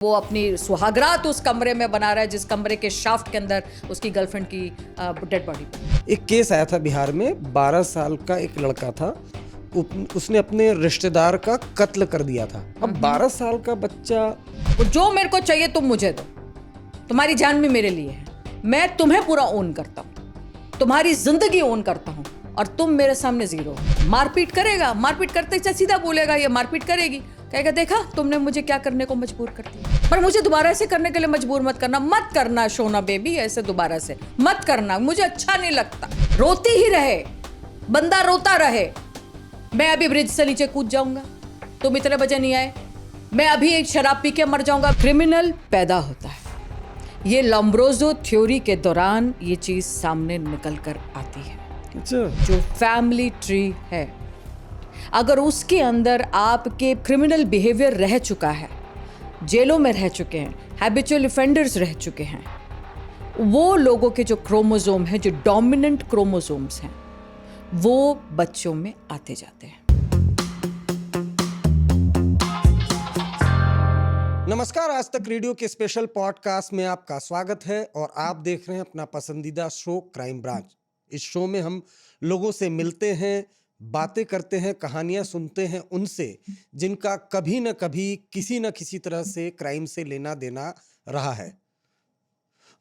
वो अपनी सुहागरात उस कमरे में बना रहा है जिस कमरे के शाफ्ट के अंदर उसकी गर्लफ्रेंड की डेड बॉडी। एक केस आया था बिहार में, 12 साल का एक लड़का था। उसने अपने रिश्तेदार का कत्ल कर दिया था। अब 12 साल का बच्चा, जो मेरे को चाहिए तुम मुझे दो, तुम्हारी जान भी मेरे लिए है, मैं तुम्हें पूरा ओन करता हूँ, तुम्हारी जिंदगी ओन करता हूँ और तुम मेरे सामने जीरो। मारपीट करेगा, मारपीट करते ही सीधा बोलेगा ये मारपीट करेगी, कहेगा देखा तुमने मुझे क्या करने को मजबूर कर दिया। पर मुझे दोबारा ऐसे करने के लिए मजबूर मत करना शोना बेबी, ऐसे दोबारा से मत करना, मुझे अच्छा नहीं लगता। रोती ही रहे, बंदा रोता रहे। मैं अभी ब्रिज से नीचे कूद जाऊंगा, तुम इतने बजे नहीं आए, मैं अभी एक शराब पी के मर जाऊंगा। क्रिमिनल पैदा होता है, ये लोम्ब्रोसो थ्योरी के दौरान ये चीज सामने निकल कर आती है। जो फैमिली ट्री है, अगर उसके अंदर आपके क्रिमिनल बिहेवियर रह चुका है, जेलों में रह चुके हैं, हैबिचुअल ऑफेंडर्स रह चुके हैं, वो लोगों के जो क्रोमोसोम है, जो डोमिनेंट क्रोमोसोम्स हैं, वो बच्चों में आते जाते हैं। नमस्कार, आज तक रेडियो के स्पेशल पॉडकास्ट में आपका स्वागत है और आप देख रहे हैं अपना पसंदीदा शो क्राइम ब्रांच। इस शो में हम लोगों से मिलते हैं, बातें करते हैं, कहानियां सुनते हैं उनसे जिनका कभी न कभी किसी न किसी तरह से क्राइम से लेना देना रहा है।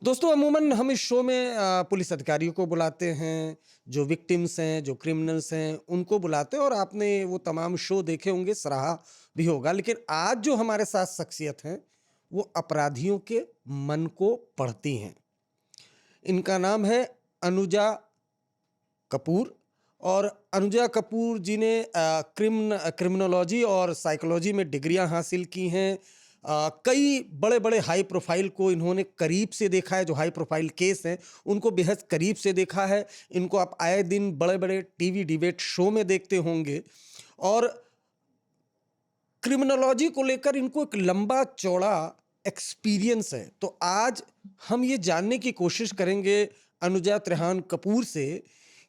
दोस्तों, अमूमन हम इस शो में पुलिस अधिकारियों को बुलाते हैं, जो विक्टिम्स हैं, जो क्रिमिनल्स हैं, उनको बुलाते हैं और आपने वो तमाम शो देखे होंगे, सराहा भी होगा। लेकिन आज जो हमारे साथ शख्सियत हैं, वो अपराधियों के मन को पढ़ती हैं। इनका नाम है अनुजा कपूर और अनुजा कपूर जी ने क्रिमिनोलॉजी और साइकोलॉजी में डिग्रियां हासिल की हैं। कई बड़े बड़े हाई प्रोफाइल को इन्होंने करीब से देखा है, जो हाई प्रोफाइल केस हैं उनको बेहद करीब से देखा है। इनको आप आए दिन बड़े बड़े टीवी डिबेट शो में देखते होंगे और क्रिमिनोलॉजी को लेकर इनको एक लंबा चौड़ा एक्सपीरियंस है। तो आज हम ये जानने की कोशिश करेंगे अनुजा त्रेहान कपूर से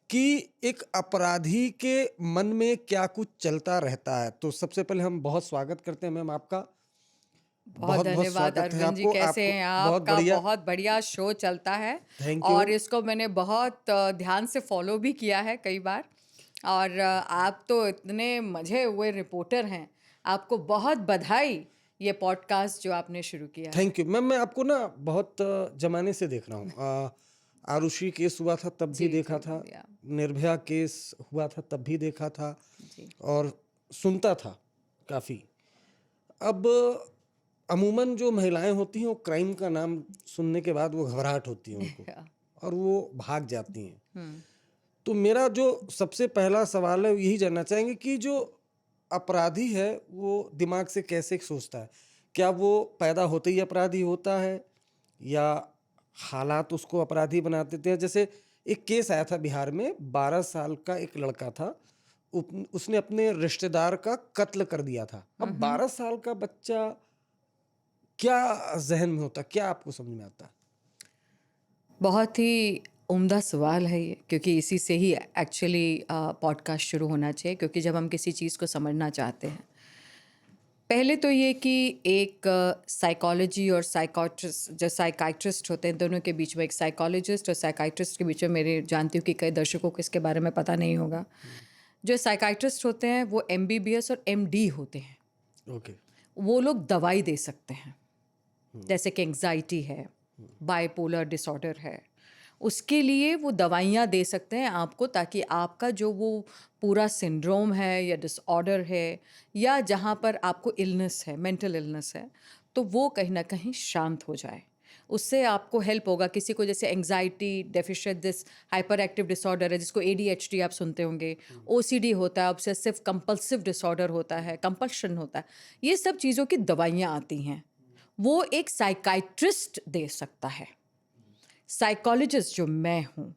कि एक अपराधी के मन में क्या कुछ चलता रहता है। तो सबसे पहले हम बहुत स्वागत करते हैं मैम आपका। बहुत धन्यवाद अरविंद जी, कैसे हैं आप? बहुत आपका बढ़िया, बहुत बढ़िया शो चलता है थैंक यू। और इसको मैंने बहुत ध्यान से फॉलो भी किया है कई बार। और आप तो इतने मजे हुए रिपोर्टर हैं, आपको बहुत बधाई, ये पॉडकास्ट जो आपने शुरू किया है। Thank you ma'am. मैं आपको ना बहुत जमाने से देख रहा हूँ। आरुषि केस हुआ था तब भी देखा था, निर्भया केस हुआ था तब भी देखा था और सुनता था काफ़ी। अब अमूमन जो महिलाएं होती हैं वो क्राइम का नाम सुनने के बाद वो घबराहट होती है उनको और वो भाग जाती हैं। तो मेरा जो सबसे पहला सवाल है यही जानना चाहेंगे कि जो अपराधी है वो दिमाग से कैसे सोचता है? क्या वो पैदा होते ही अपराधी होता है या हालात उसको अपराधी बना देते हैं? जैसे एक केस आया था बिहार में, 12 साल का एक लड़का था। उसने अपने रिश्तेदार का कत्ल कर दिया था। अब 12 साल का बच्चा, क्या जहन में होता, क्या आपको समझ में आता? बहुत ही उम्दा सवाल है ये, क्योंकि इसी से ही एक्चुअली पॉडकास्ट शुरू होना चाहिए। क्योंकि जब हम किसी चीज़ को समझना चाहते हैं, पहले तो ये कि एक साइकोलॉजी और साइकाट्रिस्ट, जो साइकाइट्रिस्ट होते हैं, दोनों के बीच में, एक साइकोलॉजिस्ट और साइकाइट्रिस्ट के बीच में, मेरे जानती हूँ कि कई दर्शकों को इसके बारे में पता नहीं होगा। जो साइकाइट्रिस्ट होते हैं वो MBBS और MD होते हैं। ओके। वो लोग दवाई दे सकते हैं, जैसे कि एंग्जाइटी है, बाइपोलर डिसऑर्डर है, उसके लिए वो दवाइयाँ दे सकते हैं आपको, ताकि आपका जो वो पूरा सिंड्रोम है या डिसऑर्डर है या जहाँ पर आपको इलनेस है, मेंटल इलनेस है, तो वो कहीं ना कहीं शांत हो जाए। उससे आपको हेल्प होगा। किसी को जैसे anxiety deficient this hyper active disorder है, जिसको ADHD आप सुनते होंगे, OCD होता है, ऑब्सेसिव कंपल्सिव डिसऑर्डर होता है, कंपल्शन होता है, ये सब चीज़ों की दवाइयाँ आती हैं, वो एक साइकाइट्रिस्ट दे सकता है। साइकोलॉजिस्ट जो मैं हूँ,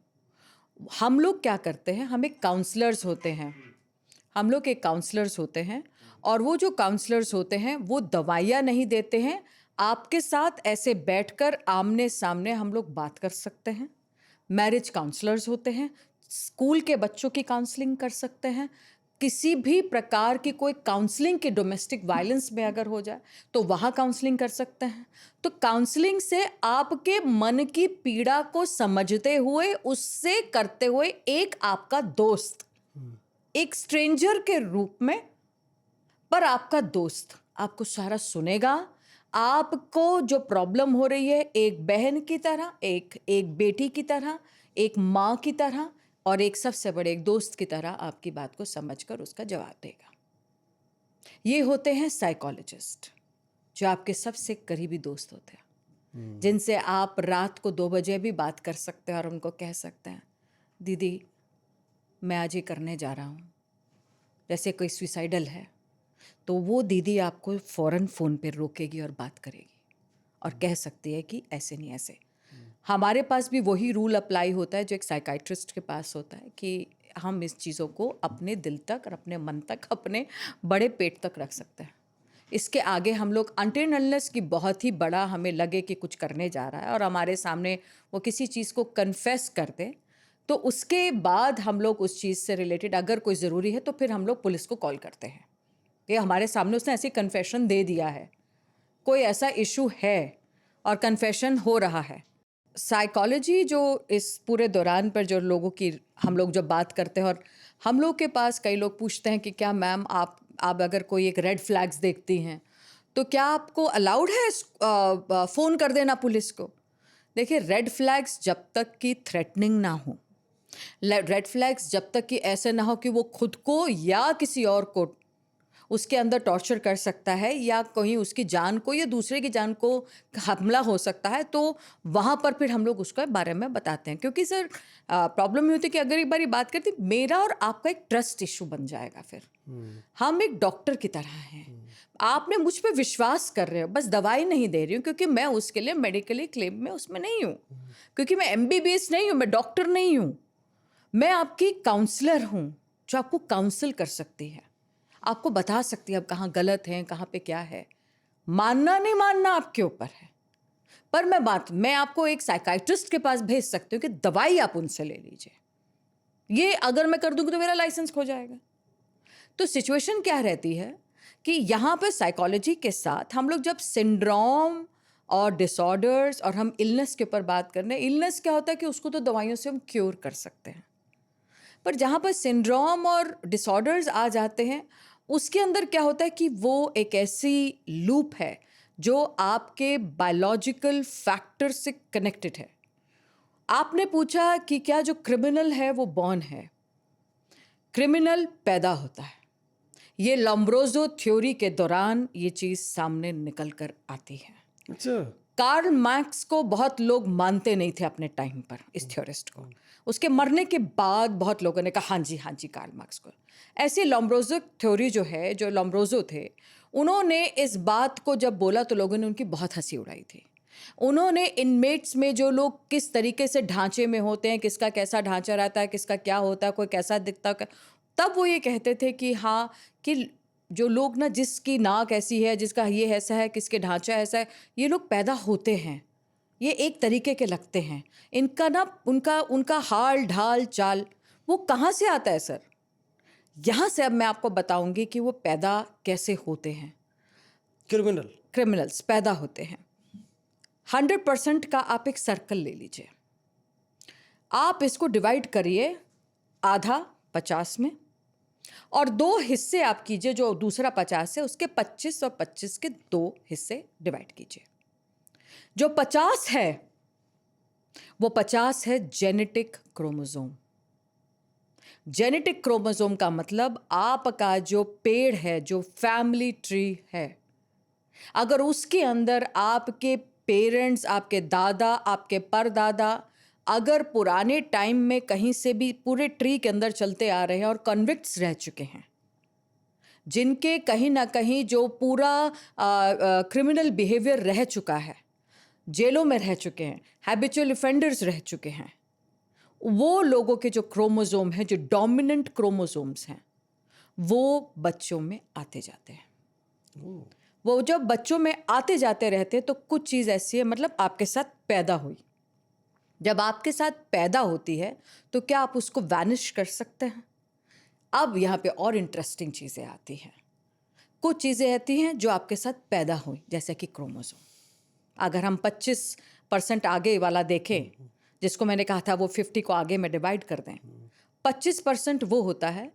हम लोग क्या करते हैं, हम एक काउंसलर्स होते हैं, हम लोग एक काउंसलर्स होते हैं और वो जो काउंसलर्स होते हैं वो दवाइयाँ नहीं देते हैं, आपके साथ ऐसे बैठकर आमने सामने हम लोग बात कर सकते हैं। मैरिज काउंसलर्स होते हैं, स्कूल के बच्चों की काउंसलिंग कर सकते हैं, किसी भी प्रकार की कोई काउंसलिंग की डोमेस्टिक वायलेंस में अगर हो जाए तो वहाँ काउंसलिंग कर सकते हैं। तो काउंसलिंग से आपके मन की पीड़ा को समझते हुए, उससे करते हुए एक आपका दोस्त, एक स्ट्रेंजर के रूप में, पर आपका दोस्त आपको सारा सुनेगा। आपको जो प्रॉब्लम हो रही है एक बहन की तरह, एक बेटी की तरह, एक माँ की तरह और एक सबसे बड़े एक दोस्त की तरह आपकी बात को समझकर उसका जवाब देगा। ये होते हैं साइकोलॉजिस्ट, जो आपके सबसे करीबी दोस्त होते हैं, जिनसे आप रात को 2 बजे भी बात कर सकते हैं और उनको कह सकते हैं, दीदी मैं आज ये करने जा रहा हूँ। जैसे कोई सुसाइडल है तो वो दीदी आपको फ़ौरन फ़ोन पे रोकेगी और बात करेगी और कह सकती है कि ऐसे नहीं ऐसे। हमारे पास भी वही रूल अप्लाई होता है जो एक साइकाइट्रिस्ट के पास होता है कि हम इस चीज़ों को अपने दिल तक और अपने मन तक, अपने बड़े पेट तक रख सकते हैं। इसके आगे हम लोग अनटिल अनलेस कि बहुत ही बड़ा हमें लगे कि कुछ करने जा रहा है और हमारे सामने वो किसी चीज़ को कन्फेस कर दे, तो उसके बाद हम लोग उस चीज़ से रिलेटेड अगर कोई ज़रूरी है तो फिर हम लोग पुलिस को कॉल करते हैं कि हमारे सामने उसने ऐसी कन्फेशन दे दिया है, कोई ऐसा इशू है और कन्फेशन हो रहा है। साइकोलॉजी जो इस पूरे दौरान पर जो लोगों की हम लोग जब बात करते हैं और हम लोग के पास कई लोग पूछते हैं कि क्या मैम आप अगर कोई एक रेड फ्लैग्स देखती हैं तो क्या आपको अलाउड है फ़ोन कर देना पुलिस को? देखिए, रेड फ्लैग्स जब तक कि थ्रेटनिंग ना हो, रेड फ्लैग्स जब तक कि ऐसे ना हो कि वो खुद को या किसी और को उसके अंदर टॉर्चर कर सकता है या कहीं उसकी जान को या दूसरे की जान को हमला हो सकता है, तो वहाँ पर फिर हम लोग उसके बारे में बताते हैं। क्योंकि सर प्रॉब्लम ये होती है कि अगर एक बार बात करती, मेरा और आपका एक ट्रस्ट इशू बन जाएगा। फिर हम एक डॉक्टर की तरह हैं, आपने मुझ पर विश्वास कर रहे हो, बस दवाई नहीं दे रही हूँ क्योंकि मैं उसके लिए मेडिकली क्लेम में उसमें नहीं हूँ, क्योंकि मैं MBBS नहीं हूँ, मैं डॉक्टर नहीं हूँ, मैं आपकी काउंसलर हूँ जो आपको काउंसिल कर सकती है, आपको बता सकती है अब कहाँ गलत है, कहाँ पे क्या है। मानना नहीं मानना आपके ऊपर है, पर मैं आपको एक साइकाइट्रिस्ट के पास भेज सकती हूँ कि दवाई आप उनसे ले लीजिए। ये अगर मैं कर दूंगी तो मेरा लाइसेंस खो जाएगा। तो सिचुएशन क्या रहती है कि यहाँ पर साइकोलॉजी के साथ हम लोग जब सिंड्रोम और डिसऑर्डर्स और हम इलनेस के ऊपर बात कर रहे हैं, इलनेस क्या होता है कि उसको तो दवाइयों से हम क्योर कर सकते हैं, पर जहाँ पर सिंड्रोम और डिसऑर्डर्स आ जाते हैं उसके अंदर क्या होता है कि वो एक ऐसी लूप है जो आपके बायोलॉजिकल फैक्टर से कनेक्टेड है। आपने पूछा कि क्या जो क्रिमिनल है वो बॉर्न है, क्रिमिनल पैदा होता है। ये लोम्ब्रोसो थ्योरी के दौरान ये चीज़ सामने निकल कर आती है। अच्छा, कार्ल मार्क्स को बहुत लोग मानते नहीं थे अपने टाइम पर, इस थ्योरिस्ट को। उसके मरने के बाद बहुत लोगों ने कहा हाँ जी कार्ल मार्क्स को। ऐसे लोम्ब्रोसो थ्योरी जो है, जो लोम्ब्रोसो थे, उन्होंने इस बात को जब बोला तो लोगों ने उनकी बहुत हंसी उड़ाई थी। उन्होंने इनमेट्स में जो लोग किस तरीके से ढांचे में होते हैं, किसका कैसा ढांचा रहता है, किसका क्या होता है, कोई कैसा दिखता है, तब वो ये कहते थे कि हाँ, कि जो लोग ना, जिसकी नाक ऐसी है, जिसका ये ऐसा है, किसके ढांचा ऐसा है, ये लोग पैदा होते हैं, ये एक तरीके के लगते हैं, इनका ना उनका हाल ढाल चाल वो कहाँ से आता है सर? यहाँ से अब मैं आपको बताऊंगी कि वो पैदा कैसे होते हैं। क्रिमिनल्स पैदा होते हैं। 100% का आप एक सर्कल ले लीजिए, आप इसको डिवाइड करिए आधा 50 में और 2 हिस्से आप कीजिए, जो दूसरा 50 है उसके 25 और 25 के 2 हिस्से डिवाइड कीजिए। जो 50 है वो 50 है जेनेटिक क्रोमोसोम। जेनेटिक क्रोमोसोम का मतलब आपका जो पेड़ है, जो फैमिली ट्री है, अगर उसके अंदर आपके पेरेंट्स, आपके दादा, आपके परदादा अगर पुराने टाइम में कहीं से भी पूरे ट्री के अंदर चलते आ रहे हैं और कन्विक्ट्स रह चुके हैं, जिनके कहीं ना कहीं जो पूरा क्रिमिनल बिहेवियर रह चुका है, जेलों में रह चुके हैं, हैबिचुअल ऑफेंडर्स रह चुके हैं, वो लोगों के जो क्रोमोसोम हैं, जो डोमिनेंट क्रोमोसोम्स हैं, वो बच्चों में आते जाते हैं। वो जब बच्चों में आते जाते रहते हैं तो कुछ चीज़ ऐसी है, मतलब आपके साथ पैदा हुई, जब आपके साथ पैदा होती है तो क्या आप उसको वैनिश कर सकते हैं? अब यहाँ पे और इंटरेस्टिंग चीज़ें आती हैं। कुछ चीज़ें आती हैं जो आपके साथ पैदा हुई, जैसे कि क्रोमोसोम। अगर हम 25% आगे वाला देखें, जिसको मैंने कहा था वो 50 को आगे में डिवाइड कर दें, 25% वो होता है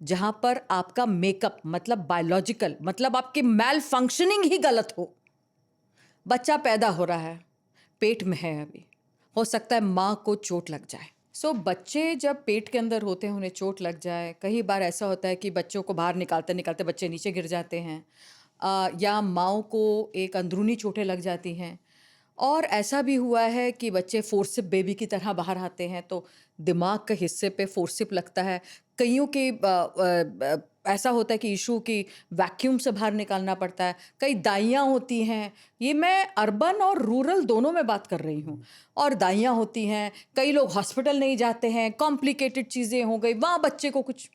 जहाँ पर आपका मेकअप, मतलब बायोलॉजिकल, मतलब आपकी मैल फंक्शनिंग ही गलत हो। बच्चा पैदा हो रहा है, पेट में है अभी, हो सकता है माँ को चोट लग जाए। सो बच्चे जब पेट के अंदर होते हैं उन्हें चोट लग जाए। कई बार ऐसा होता है कि बच्चों को बाहर निकालते निकालते बच्चे नीचे गिर जाते हैं, या माँओं को एक अंदरूनी चोटें लग जाती हैं। और ऐसा भी हुआ है कि बच्चे फोर्सिप बेबी की तरह बाहर आते हैं तो दिमाग के हिस्से पे फोर्सिप लगता है। कईयों की ऐसा होता है कि इशू की वैक्यूम से बाहर निकालना पड़ता है। कई दाइयाँ होती हैं, ये मैं अर्बन और रूरल दोनों में बात कर रही हूँ, और दाइयाँ होती हैं। कई लोग हॉस्पिटल नहीं जाते हैं, कॉम्प्लिकेटेड चीज़ें हो गई, वहाँ बच्चे को कुछ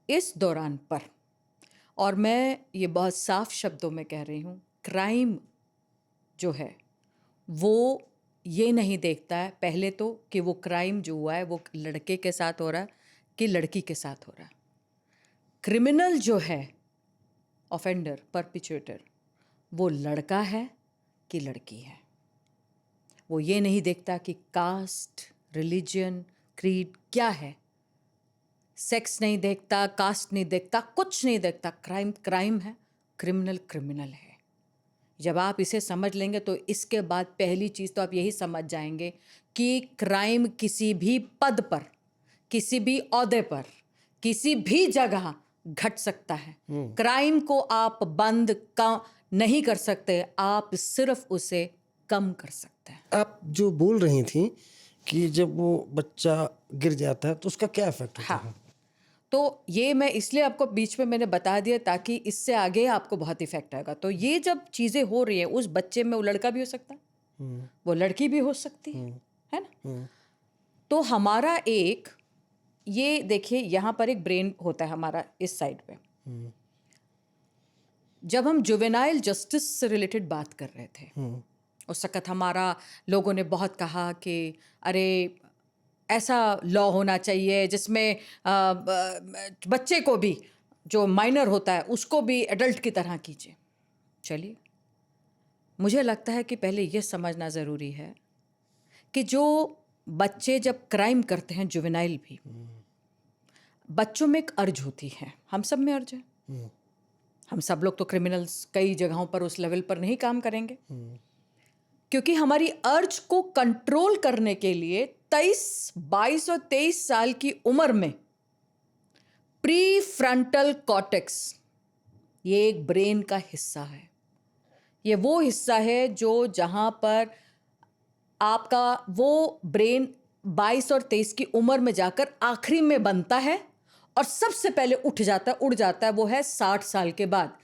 इस दौरान पर, और मैं ये बहुत साफ शब्दों में कह रही हूँ, क्राइम जो है वो ये नहीं देखता है पहले तो कि वो क्राइम जो हुआ है वो लड़के के साथ हो रहा है कि लड़की के साथ हो रहा है। क्रिमिनल जो है, ऑफेंडर, परपिचुएटर, वो लड़का है कि लड़की है। वो ये नहीं देखता कि कास्ट, रिलीजन, क्रीड क्या है, सेक्स नहीं देखता, कास्ट नहीं देखता, कुछ नहीं देखता। क्राइम क्राइम है, क्रिमिनल क्रिमिनल है। जब आप इसे समझ लेंगे तो इसके बाद पहली चीज़ तो आप यही समझ जाएंगे कि क्राइम किसी भी पद पर, किसी भी ओहदे पर, किसी भी जगह घट सकता है। क्राइम को आप बंद नहीं कर सकते, आप सिर्फ उसे कम कर सकते हैं। आप जो बोल रही थी कि जब वो बच्चा गिर जाता है तो उसका क्या इफेक्ट होता है? हाँ, तो ये मैं इसलिए आपको बीच में मैंने बता दिया ताकि इससे आगे आपको बहुत इफेक्ट आएगा। तो ये जब चीज़ें हो रही हैं उस बच्चे में, वो लड़का भी हो सकता है, वो लड़की भी हो सकती है ना। तो हमारा एक, ये देखिए यहाँ पर एक ब्रेन होता है हमारा इस साइड पे। जब हम जुवेनाइल जस्टिस से रिलेटेड बात कर रहे थे उस वक्त हमारा लोगों ने बहुत कहा कि अरे ऐसा लॉ होना चाहिए जिसमें बच्चे को भी, जो माइनर होता है उसको भी एडल्ट की तरह कीजिए। चलिए, मुझे लगता है कि पहले ये समझना ज़रूरी है कि जो बच्चे जब क्राइम करते हैं, जुवेनाइल भी, बच्चों में एक अर्ज होती है, हम सब में अर्ज है। हम सब लोग तो क्रिमिनल्स कई जगहों पर उस लेवल पर नहीं काम करेंगे, क्योंकि हमारी अर्ज को कंट्रोल करने के लिए 23, 22 और 23 साल की उम्र में प्री फ्रंटल कॉर्टेक्स, ये एक ब्रेन का हिस्सा है। ये वो हिस्सा है जो जहां पर आपका वो ब्रेन 22 और 23 की उम्र में जाकर आखिरी में बनता है और सबसे पहले उठ जाता है, उड़ जाता है, वो है 60 साल के बाद।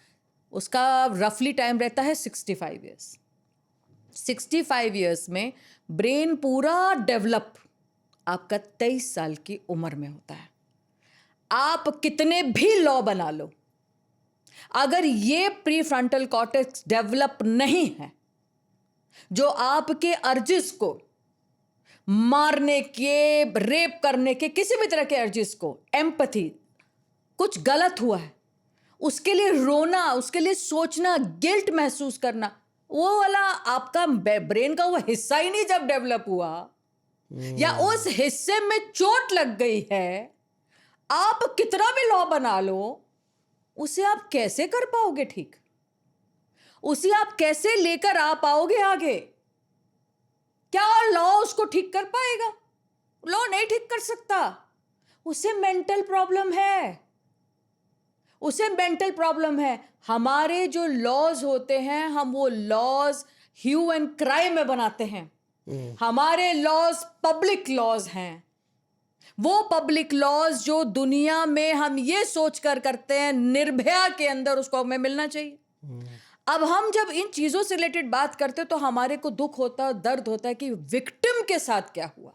उसका रफली टाइम रहता है 65 ईयर्स। 65 ईयर्स में ब्रेन पूरा डेवलप आपका 23 साल की उम्र में होता है। आप कितने भी लॉ बना लो, अगर ये प्री फ्रंटल कॉर्टेक्स डेवलप नहीं है, जो आपके अर्जिस को मारने के, रेप करने के, किसी भी तरह के अर्जिस को, एम्पैथी, कुछ गलत हुआ है उसके लिए रोना, उसके लिए सोचना, गिल्ट महसूस करना, वो वाला आपका ब्रेन का वो हिस्सा ही नहीं जब डेवलप हुआ, या उस हिस्से में चोट लग गई है, आप कितना भी लॉ बना लो उसे आप कैसे कर पाओगे ठीक? उसे आप कैसे लेकर आ पाओगे आगे? क्या लॉ उसको ठीक कर पाएगा? लॉ नहीं ठीक कर सकता। उसे मेंटल प्रॉब्लम है, उसे मेंटल प्रॉब्लम है। हमारे जो लॉज होते हैं, हम वो लॉज ह्यू एंड क्राई में बनाते हैं। हमारे लॉज पब्लिक लॉज हैं, वो पब्लिक लॉज जो दुनिया में हम ये सोचकर करते हैं निर्भया के अंदर उसको हमें मिलना चाहिए। अब हम जब इन चीजों से रिलेटेड बात करते तो हमारे को दुख होता है, दर्द होता है कि विक्टिम के साथ क्या हुआ,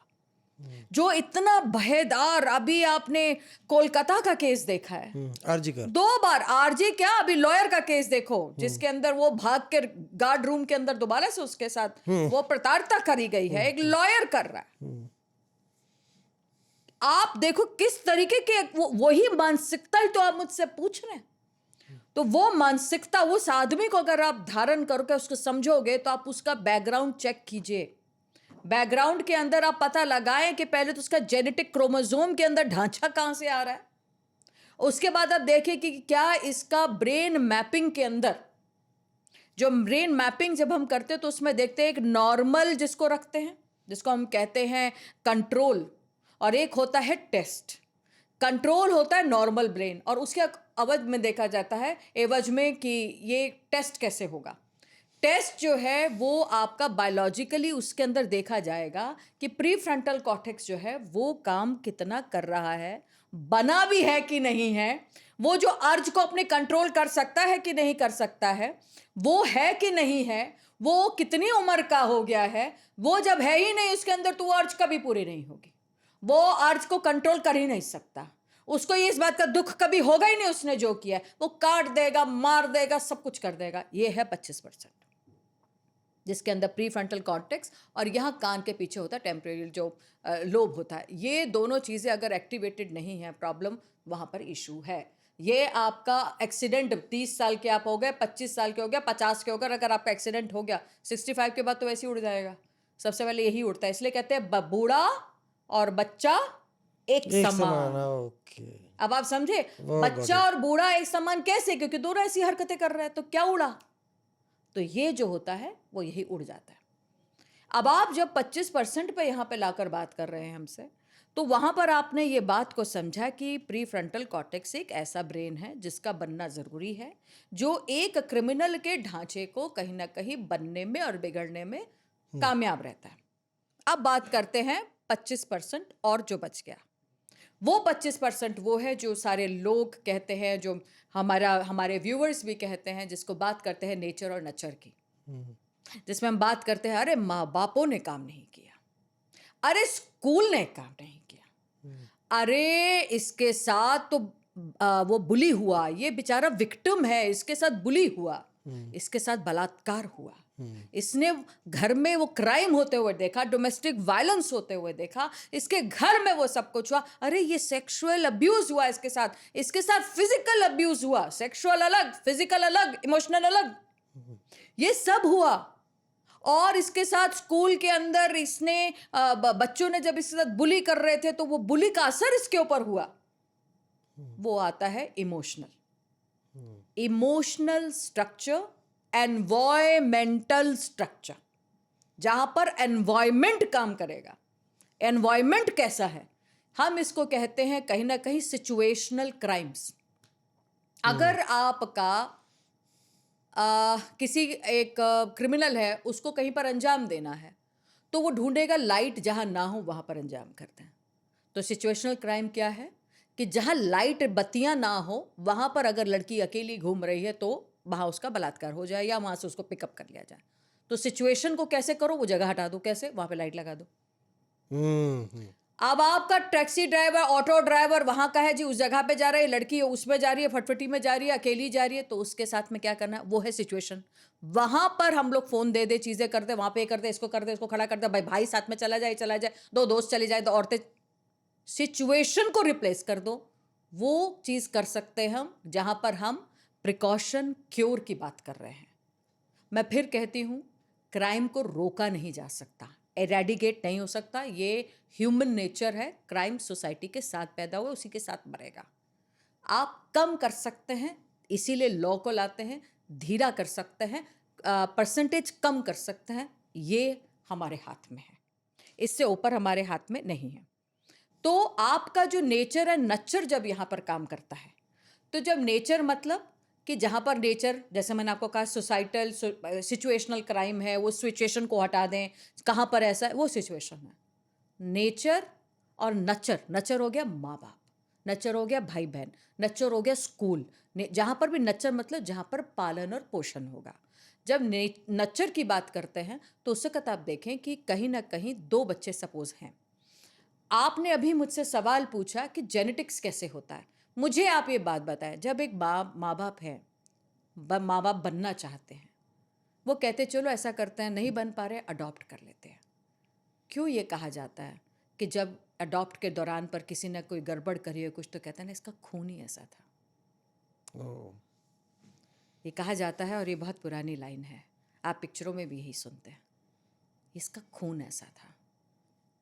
जो इतना भयदार। अभी आपने कोलकाता का केस देखा है, आरजी का 2 बार, आरजी क्या, अभी लॉयर का केस देखो जिसके अंदर वो भाग के गार्ड रूम के अंदर दोबारा से उसके साथ वो प्रताड़ना करी गई है, एक लॉयर कर रहा है। आप देखो किस तरीके के वही मानसिकता ही तो आप मुझसे पूछ रहे हैं। तो वो मानसिकता उस आदमी को अगर आप धारण करके उसको समझोगे तो आप उसका बैकग्राउंड चेक कीजिए। बैकग्राउंड के अंदर आप पता लगाएं कि पहले तो उसका जेनेटिक क्रोमोसोम के अंदर ढांचा कहां से आ रहा है। उसके बाद आप देखें कि क्या इसका ब्रेन मैपिंग के अंदर, जो ब्रेन मैपिंग जब हम करते हैं तो उसमें देखते हैं एक नॉर्मल जिसको रखते हैं, जिसको हम कहते हैं कंट्रोल, और एक होता है टेस्ट। कंट्रोल होता है नॉर्मल ब्रेन, और उसके अवध में देखा जाता है एवज में कि ये टेस्ट कैसे होगा। टेस्ट जो है वो आपका बायोलॉजिकली उसके अंदर देखा जाएगा कि प्री फ्रंटल कॉर्टेक्स जो है वो काम कितना कर रहा है, बना भी है कि नहीं है, वो जो अर्ज को अपने कंट्रोल कर सकता है कि नहीं कर सकता है, वो है कि नहीं है, वो कितनी उम्र का हो गया है। वो जब है ही नहीं उसके अंदर तो वो अर्ज कभी पूरी नहीं होगी। वो अर्ज को कंट्रोल कर ही नहीं सकता। उसको ये इस बात का दुख कभी होगा ही नहीं, उसने जो किया है वो काट देगा, मार देगा, सब कुछ कर देगा। ये है 25%, जिसके अंदर प्री फ्रंटल कॉर्टेक्स और यहाँ कान के पीछे होता है टेम्पोरल जो लोब होता है। ये दोनों चीज़ें अगर एक्टिवेटेड नहीं है, प्रॉब्लम वहाँ पर इशू है। ये आपका एक्सीडेंट 30 साल के आप हो गए, 25 साल के हो गया, 50 के हो गए, अगर आपका एक्सीडेंट हो गया 65 के बाद तो वैसे ही उड़ जाएगा। सबसे पहले यही उड़ता है, इसलिए कहते हैं बूढ़ा और बच्चा एक समान। ओके, अब आप समझे, वो बच्चा और बूढ़ा एक समान कैसे? क्योंकि दोनों ऐसी हरकतें कर रहे हैं, तो क्या उड़ा? तो ये जो होता है वो यही उड़ जाता है। अब आप जब 25% पे यहाँ पे लाकर बात कर रहे हैं हमसे, तो वहाँ पर आपने ये बात को समझा कि प्री फ्रंटल कॉर्टेक्स एक ऐसा ब्रेन है जिसका बनना ज़रूरी है, जो एक क्रिमिनल के ढांचे को कहीं ना कहीं बनने में और बिगड़ने में कामयाब रहता है। अब बात करते हैं 25% और जो बच गया। वो 25% वो है जो सारे लोग कहते हैं, जो हमारे व्यूअर्स भी कहते हैं, जिसको बात करते हैं नेचर और नचर की, जिसमें हम बात करते हैं अरे माँ बापों ने काम नहीं किया, अरे स्कूल ने काम नहीं किया, अरे इसके साथ तो वो बुली हुआ, ये बेचारा विक्टिम है, इसके साथ बुली हुआ, इसके साथ बलात्कार हुआ, इसने घर में वो क्राइम होते हुए देखा, डोमेस्टिक वायलेंस होते हुए देखा, इसके घर में वो सब कुछ हुआ, अरे ये सेक्सुअल अब्यूज हुआ इसके साथ फिजिकल अब्यूज हुआ, सेक्सुअल अलग, फिजिकल अलग, इमोशनल अलग, ये सब हुआ। और इसके साथ स्कूल के अंदर इसने बच्चों ने जब इसके साथ बुली कर रहे थे तो वो बुली का असर इसके ऊपर हुआ। वो आता है इमोशनल स्ट्रक्चर, एनवायरमेंटल स्ट्रक्चर, जहां पर एनवायरमेंट काम करेगा। एनवायरमेंट कैसा है? हम इसको कहते हैं कहीं ना कहीं सिचुएशनल क्राइम्स। अगर आपका किसी एक क्रिमिनल है, उसको कहीं पर अंजाम देना है, तो वो ढूंढेगा लाइट जहां ना हो वहां पर अंजाम करते हैं। तो सिचुएशनल क्राइम क्या है कि जहां लाइट बत्तियां ना हो वहां पर अगर लड़की अकेली घूम रही है तो वहां उसका बलात्कार हो जाए या वहां से उसको पिकअप कर लिया जाए। तो सिचुएशन को कैसे करो? वो जगह हटा दो, कैसे? वहां पे लाइट लगा दो। अब आपका टैक्सी ड्राइवर, ऑटो ड्राइवर वहां का है जी, उस जगह पे जा रहा है, लड़की उसमें जा रही है, फटफटी में जा रही है, अकेली जा रही है, तो उसके साथ में क्या करना है? वो है सिचुएशन। वहां पर हम लोग फोन दे दे, चीजें कर दे, वहां पे कर दे, इसको कर दे, इसको खड़ा कर दे, भाई साथ में चला जाए, दो दोस्त चले जाए, दो औरतें। सिचुएशन को रिप्लेस कर दो। वो चीज कर सकते हैं हम जहां पर हम प्रिकॉशन क्योर की बात कर रहे हैं। मैं फिर कहती हूं, क्राइम को रोका नहीं जा सकता, एरेडिकेट नहीं हो सकता। ये ह्यूमन नेचर है। क्राइम सोसाइटी के साथ पैदा हुआ, उसी के साथ मरेगा। आप कम कर सकते हैं, इसीलिए लॉ को लाते हैं। धीरा कर सकते हैं, परसेंटेज कम कर सकते हैं, ये हमारे हाथ में है। इससे ऊपर हमारे हाथ में नहीं है। तो आपका जो नेचर है, नचर जब यहाँ पर काम करता है, तो जब नेचर मतलब कि जहाँ पर नेचर, जैसे मैंने आपको कहा सोसाइटल सिचुएशनल क्राइम है, वो सिचुएशन को हटा दें, कहाँ पर ऐसा है, वो सिचुएशन है। नेचर और नचर, नचर हो गया माँ बाप, नचर हो गया भाई बहन, नचर हो गया स्कूल। जहाँ पर भी नचर मतलब जहाँ पर पालन और पोषण होगा। जब नचर की बात करते हैं तो उस वक्त आप देखें कि कहीं ना कहीं दो बच्चे सपोज हैं। आपने अभी मुझसे सवाल पूछा कि जेनेटिक्स कैसे होता है। मुझे आप ये बात बताएं, जब एक माँ बाप है, माँ बाप बनना चाहते हैं, वो कहते चलो ऐसा करते हैं, नहीं बन पा रहे अडॉप्ट कर लेते हैं। क्यों ये कहा जाता है कि जब अडॉप्ट के दौरान पर किसी ने कोई गड़बड़ करी हो कुछ, तो कहते हैं ना इसका खून ही ऐसा था। ओह, ये कहा जाता है, और ये बहुत पुरानी लाइन है, आप पिक्चरों में भी यही सुनते हैं, इसका खून ऐसा था।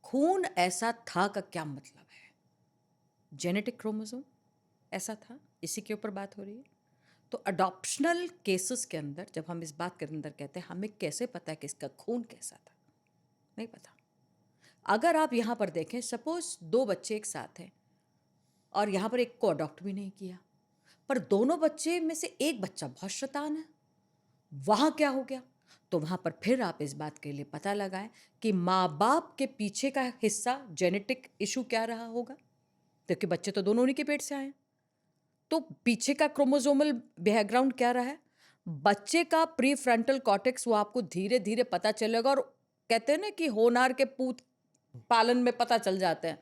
खून ऐसा था का क्या मतलब है? जेनेटिक क्रोमोसोम ऐसा था, इसी के ऊपर बात हो रही है। तो अडॉप्शनल केसेस के अंदर जब हम इस बात के अंदर कहते हैं हमें कैसे पता है कि इसका खून कैसा था, नहीं पता। अगर आप यहाँ पर देखें, सपोज 2 बच्चे एक साथ हैं और यहाँ पर एक को अडॉप्ट भी नहीं किया, पर दोनों बच्चे में से एक बच्चा बहुत शैतान है, वहाँ क्या हो गया? तो वहाँ पर फिर आप इस बात के लिए पता लगाएं कि माँ बाप के पीछे का हिस्सा जेनेटिक इशू क्या रहा होगा, क्योंकि बच्चे तो दोनों उन्हीं के पेट से आए हैं। तो पीछे का क्रोमोसोमल बैकग्राउंड क्या रहा है, बच्चे का प्री फ्रंटल कॉर्टेक्स, वो आपको धीरे धीरे पता चलेगा। और कहते हैं ना कि होनार के पूत पालन में पता चल जाते हैं,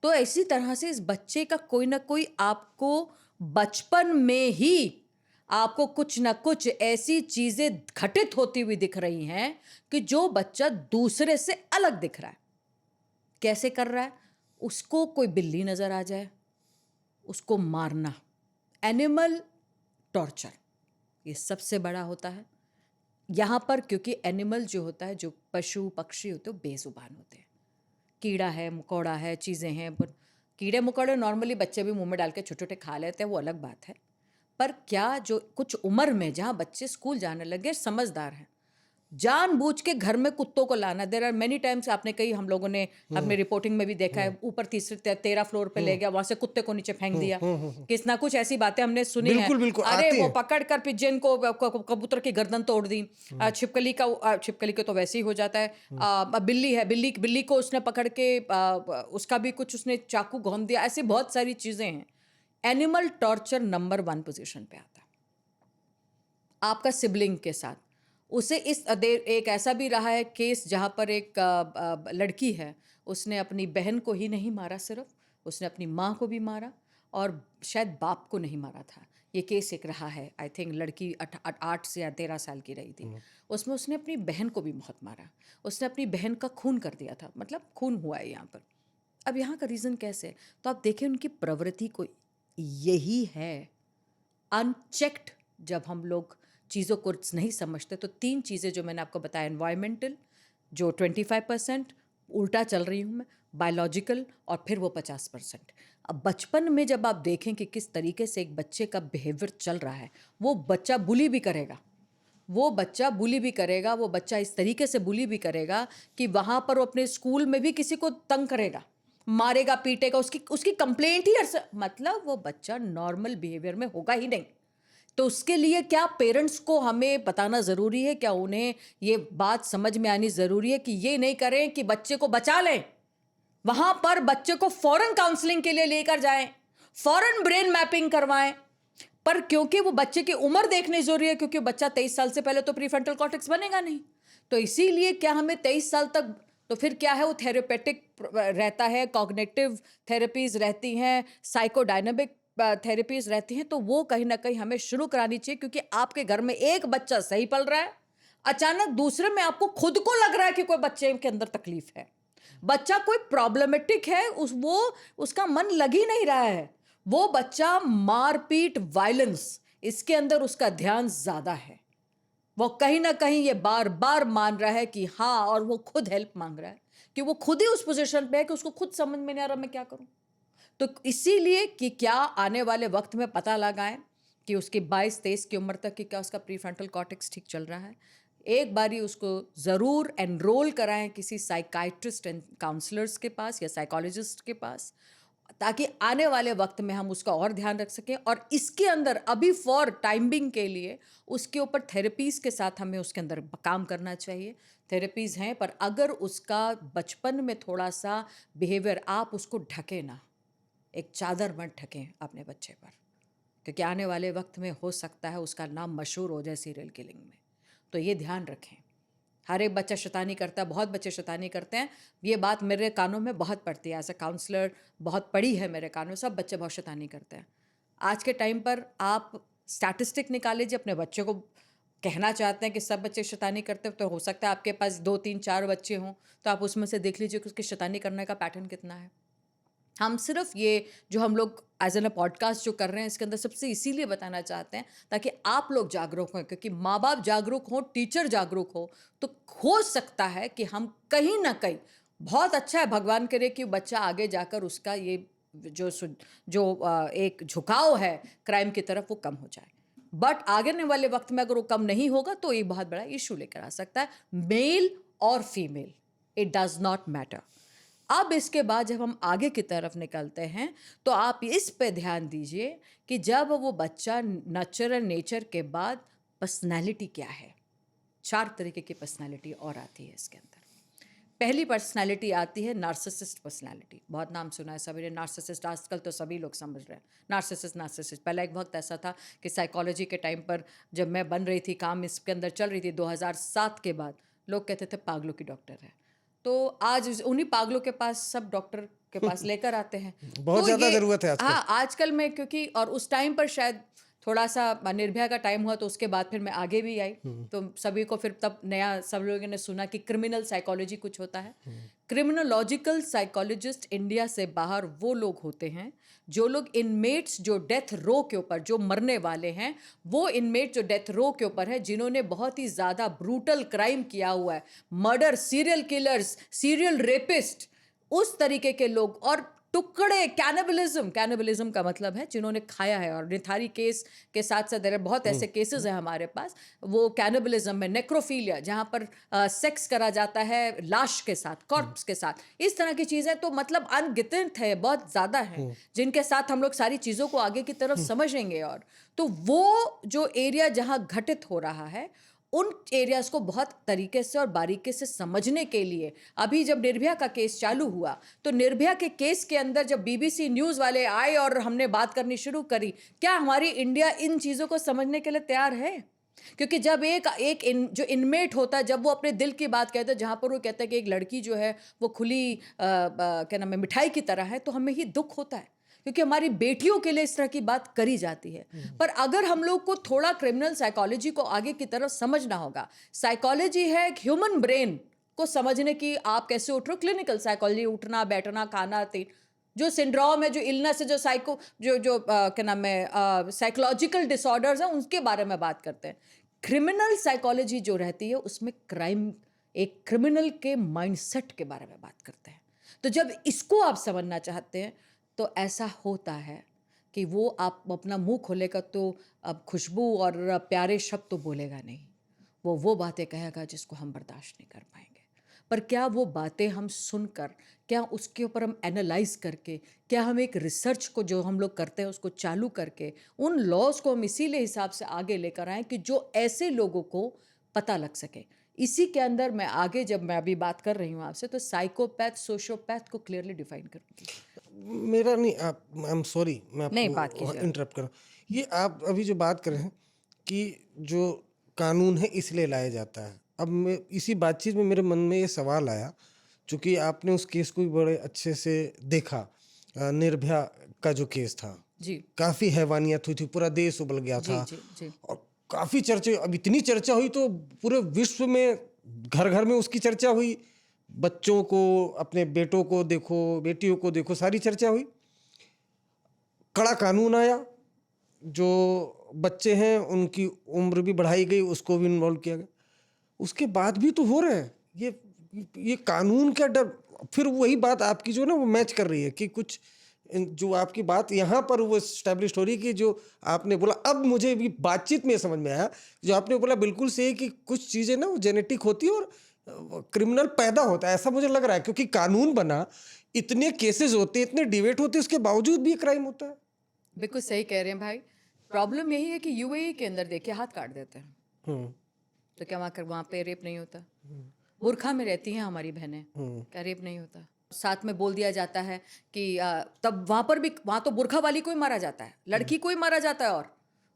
तो इसी तरह से इस बच्चे का कोई ना कोई आपको बचपन में ही आपको कुछ ना कुछ ऐसी चीजें घटित होती हुई दिख रही हैं कि जो बच्चा दूसरे से अलग दिख रहा है। कैसे कर रहा है? उसको कोई बिल्ली नजर आ जाए, उसको मारना, एनिमल टॉर्चर, ये सबसे बड़ा होता है यहाँ पर, क्योंकि एनिमल जो होता है, जो पशु पक्षी होते हैं, वो बेजुबान होते हैं। कीड़ा है, मकोड़ा है, चीज़ें हैं, पर कीड़े मकोड़े नॉर्मली बच्चे भी मुंह में डाल के छोटे छोटे खा लेते हैं, वो अलग बात है। पर क्या जो कुछ उम्र में जहाँ बच्चे स्कूल जाने लगे, समझदार हैं, जानबूझ के घर में कुत्तों को लाना, देयर आर मेनी टाइम्स, आपने कई, हम लोगों ने अपने रिपोर्टिंग में भी देखा है, ऊपर 13 फ्लोर पे ले गया, वहां से कुत्ते को नीचे फेंक दिया, किस ना कुछ ऐसी बातें हमने सुनी बिल्कुल, है। बिल्कुल, अरे आती वो हैं। पकड़ कर पिजन को, कबूतर की गर्दन तोड़ दी, छिपकली के तो वैसे ही हो जाता है। बिल्ली है, बिल्ली को उसने पकड़ के उसका भी कुछ उसने चाकू घोंप दिया, ऐसी बहुत सारी चीजें हैं। एनिमल टॉर्चर नंबर 1 पोजीशन पे आता है आपका सिबलिंग के साथ। उसे एक ऐसा भी रहा है केस जहाँ पर एक लड़की है, उसने अपनी बहन को ही नहीं मारा, सिर्फ उसने अपनी माँ को भी मारा और शायद बाप को नहीं मारा था। ये केस एक रहा है, आई थिंक लड़की 8 से या 13 साल की रही थी। उसमें उसने अपनी बहन को भी बहुत मारा, उसने अपनी बहन का खून कर दिया था, मतलब खून हुआ है यहाँ पर। अब यहाँ का रीज़न कैसे? तो आप देखें उनकी प्रवृत्ति को यही है। अनचेक्ड जब हम लोग चीज़ों को नहीं समझते, तो 3 चीज़ें जो मैंने आपको बताया, एनवायरमेंटल जो 25%, उल्टा चल रही हूँ मैं, बायोलॉजिकल, और फिर वो 50%। अब बचपन में जब आप देखें कि किस तरीके से एक बच्चे का बिहेवियर चल रहा है, वो बच्चा बुली भी करेगा, वो बच्चा बुली भी करेगा, वो बच्चा इस तरीके से बुली भी करेगा कि वहाँ पर वो अपने स्कूल में भी किसी को तंग करेगा, मारेगा, पीटेगा, उसकी कंप्लेंट ही मतलब वो बच्चा नॉर्मल बिहेवियर में होगा ही नहीं। तो उसके लिए क्या पेरेंट्स को हमें बताना ज़रूरी है, क्या उन्हें ये बात समझ में आनी ज़रूरी है कि ये नहीं करें कि बच्चे को बचा लें, वहाँ पर बच्चे को फौरन काउंसलिंग के लिए लेकर जाएं, फौरन ब्रेन मैपिंग करवाएं। पर क्योंकि वो बच्चे की उम्र देखनी ज़रूरी है, क्योंकि बच्चा 23 साल से पहले तो प्रीफ्रंटल कॉर्टेक्स बनेगा नहीं, तो इसीलिए क्या हमें 23 साल तक, तो फिर क्या है, वो थेरेपेटिक रहता है, कॉग्निटिव थेरेपीज रहती हैं, साइकोडायनामिक थेरेपीज रहती हैं, तो वो कहीं ना कहीं हमें शुरू करानी चाहिए। क्योंकि आपके घर में एक बच्चा सही पल रहा है, अचानक दूसरे में आपको खुद को लग रहा है कि कोई बच्चे के अंदर तकलीफ है, बच्चा कोई प्रॉब्लमेटिक है, उसका मन लग ही नहीं रहा है, वो बच्चा मारपीट, वायलेंस, इसके अंदर उसका ध्यान ज्यादा है, वो कहीं ना कहीं ये बार बार मान रहा है कि हाँ, और वो खुद हेल्प मांग रहा है कि वो खुद ही उस पोजीशन पे है कि उसको खुद समझ में नहीं आ रहा मैं क्या करूं। तो इसीलिए कि क्या आने वाले वक्त में पता लगाएं कि उसकी 22-23 की उम्र तक कि क्या उसका प्रीफ्रंटल कॉर्टेक्स ठीक चल रहा है, एक बारी उसको ज़रूर एनरोल कराएं किसी साइकाइट्रिस्ट एंड काउंसलर्स के पास या साइकोलॉजिस्ट के पास, ताकि आने वाले वक्त में हम उसका और ध्यान रख सकें। और इसके अंदर अभी फॉर टाइमिंग के लिए उसके ऊपर थेरेपीज़ के साथ हमें उसके अंदर काम करना चाहिए। थेरेपीज़ हैं, पर अगर उसका बचपन में थोड़ा सा बिहेवियर, आप उसको ढके ना, एक चादर मत ढकें अपने बच्चे पर, क्योंकि आने वाले वक्त में हो सकता है उसका नाम मशहूर हो जाए सीरियल किलिंग में। तो ये ध्यान रखें। हर एक बच्चा शैतानी करता है, बहुत बच्चे शैतानी करते हैं, ये बात मेरे कानों में बहुत पड़ती है, एज अ काउंसलर बहुत पड़ी है मेरे कानों में, सब बच्चे बहुत शैतानी करते हैं। आज के टाइम पर आप स्टैटिस्टिक निकाल लीजिए, अपने बच्चे को कहना चाहते हैं कि सब बच्चे शैतानी करते हैं, तो हो सकता है आपके पास 2, 3, 4 बच्चे हों, तो आप उसमें से देख लीजिए कि उसके शैतानी करने का पैटर्न कितना है। हम सिर्फ ये जो हम लोग एज एन अ पॉडकास्ट जो कर रहे हैं इसके अंदर सबसे इसीलिए बताना चाहते हैं ताकि आप लोग जागरूक हों, क्योंकि माँ बाप जागरूक हों, टीचर जागरूक तो हो सकता है कि हम कहीं ना कहीं, बहुत अच्छा है, भगवान करे कि बच्चा आगे जाकर उसका ये एक झुकाव है क्राइम की तरफ वो कम हो जाए। बट आगे वाले वक्त में अगर वो कम नहीं होगा तो ये बहुत बड़ा इशू लेकर आ सकता है, मेल और female, it does not matter. अब इसके बाद जब हम आगे की तरफ निकलते हैं तो आप इस पे ध्यान दीजिए कि जब वो बच्चा नर्चर एंड नेचर के बाद पर्सनैलिटी क्या है। 4 तरीके की पर्सनैलिटी और आती है इसके अंदर। पहली पर्सनैलिटी आती है नार्सिसिस्ट पर्सनैलिटी। बहुत नाम सुना है सभी ने नार्सिसिस्ट, आजकल तो सभी लोग समझ रहे हैं नार्सिसिस्ट। पहला एक वक्त ऐसा था कि साइकोलॉजी के टाइम पर जब मैं बन रही थी, काम इसके अंदर चल रही थी 2007 के बाद, लोग कहते थे पागलों की डॉक्टर है। तो आज उन्हीं पागलों के पास सब डॉक्टर के पास लेकर आते हैं। बहुत तो ज्यादा जरूरत है आजकल। हाँ, आजकल में, क्योंकि और उस टाइम पर शायद थोड़ा सा निर्भया का टाइम हुआ तो उसके बाद फिर मैं आगे भी आई, तो सभी को फिर तब नया सब लोगों ने सुना कि क्रिमिनल साइकोलॉजी कुछ होता है। क्रिमिनोलॉजिकल साइकोलॉजिस्ट इंडिया से बाहर वो लोग होते हैं जो लोग इनमेट्स जो डेथ रो के ऊपर जो मरने वाले हैं, वो इनमेट जो डेथ रो के ऊपर है, जिन्होंने बहुत ही ज़्यादा ब्रूटल क्राइम किया हुआ है, murder, serial killers, serial rapist, उस तरीके के लोग, और टुकड़े, कैनिबलिज्म का मतलब है जिन्होंने खाया है। और निथारी केस के साथ साथ बहुत ऐसे केसेस हैं हमारे पास, वो कैनिबलिज्म में, नेक्रोफीलिया, जहाँ पर सेक्स करा जाता है लाश के साथ, कॉर्प्स के साथ, इस तरह की चीज़ें तो मतलब अनगिनत है, बहुत ज़्यादा है, जिनके साथ हम लोग सारी चीज़ों को आगे की तरफ समझेंगे। और तो वो जो एरिया जहाँ घटित हो रहा है, उन एरियाज़ को बहुत तरीके से और बारीकी से समझने के लिए अभी जब निर्भया का केस चालू हुआ तो निर्भया के केस के अंदर जब बीबीसी न्यूज़ वाले आए और हमने बात करनी शुरू करी, क्या हमारी इंडिया इन चीज़ों को समझने के लिए तैयार है? क्योंकि जब जो इनमेट होता है, जब वो अपने दिल की बात कहता है, जहाँ पर वो कहता है कि एक लड़की जो है वो खुली क्या नाम है, मिठाई की तरह है, तो हमें ही दुख होता है क्योंकि हमारी बेटियों के लिए इस तरह की बात करी जाती है। पर अगर हम लोग को थोड़ा क्रिमिनल साइकोलॉजी को आगे की तरफ समझना होगा, साइकोलॉजी है एक ह्यूमन ब्रेन को समझने की, आप कैसे उठ रहे हो, क्लिनिकल साइकोलॉजी, उठना बैठना खाना, जो सिंड्रोम है, जो इलनेस है, जो क्या नाम है, साइकोलॉजिकल डिसऑर्डर्स हैं, उनके बारे में बात करते हैं। क्रिमिनल साइकोलॉजी जो रहती है उसमें क्राइम, एक क्रिमिनल के माइंडसेट के बारे में बात करते हैं। तो जब इसको आप समझना चाहते हैं तो ऐसा होता है कि वो आप अपना मुंह खोलेगा तो अब खुशबू और प्यारे शब्द तो बोलेगा नहीं, वो बातें कहेगा जिसको हम बर्दाश्त नहीं कर पाएंगे। पर क्या वो बातें हम सुनकर, क्या उसके ऊपर हम एनालाइज करके, क्या हम एक रिसर्च को जो हम लोग करते हैं उसको चालू करके उन लॉज को हम इसीलिए हिसाब से आगे लेकर आएँ कि जो ऐसे लोगों को पता लग सके। इसी के अंदर मैं आगे, जब मैं अभी बात कर रही हूँ आपसे, तो साइकोपैथ, सोशियोपैथ को क्लियरली डिफाइन करूँगी। मेरा नहीं, आप, आई एम सॉरी, मैं नहीं, बात आपको कीजिए। इंटरप्ट कर रहा हूँ। ये आप अभी जो बात कर रहे हैं कि जो कानून है इसलिए लाया जाता है, अब मैं इसी बातचीत में मेरे मन में ये सवाल आया, चूंकि आपने उस केस को भी बड़े अच्छे से देखा, निर्भया का जो केस था जी काफ़ी हैवानियत हुई थी, पूरा देश उबल गया जी था, जी जी और काफ़ी चर्चे, अब इतनी चर्चा हुई तो पूरे विश्व में घर घर में उसकी चर्चा हुई, बच्चों को, अपने बेटों को देखो, बेटियों को देखो, सारी चर्चा हुई। कड़ा कानून आया, जो बच्चे हैं उनकी उम्र भी बढ़ाई गई, उसको भी इन्वॉल्व किया गया। उसके बाद भी तो हो रहे हैं ये कानून का डर। फिर वही बात आपकी जो ना वो मैच कर रही है कि कुछ जो आपकी बात यहाँ पर वो एस्टैब्लिश हो रही है कि जो आपने बोला, अब मुझे भी बातचीत में समझ में आया, जो आपने बोला बिल्कुल सही कि कुछ चीज़ें ना वो जेनेटिक होती है और क्रिमिनल पैदा होता है, ऐसा मुझे लग रहा है, क्योंकि कानून बना, इतने केसेस होते हैं, इतने डिबेट होते हैं, उसके बावजूद भी क्राइम होता है। बिल्कुल सही कह रहे हैं भाई। प्रॉब्लम यही है कि यूएई के अंदर देखिए हाथ काट देते हैं, तो क्या वहाँ पे रेप नहीं होता? बुरखा में रहती हैं हमारी बहनें, क्या रेप नहीं होता? साथ में बोल दिया जाता है कि तब वहाँ तो बुरखा वाली को ही मारा जाता है, लड़की को ही मारा जाता है,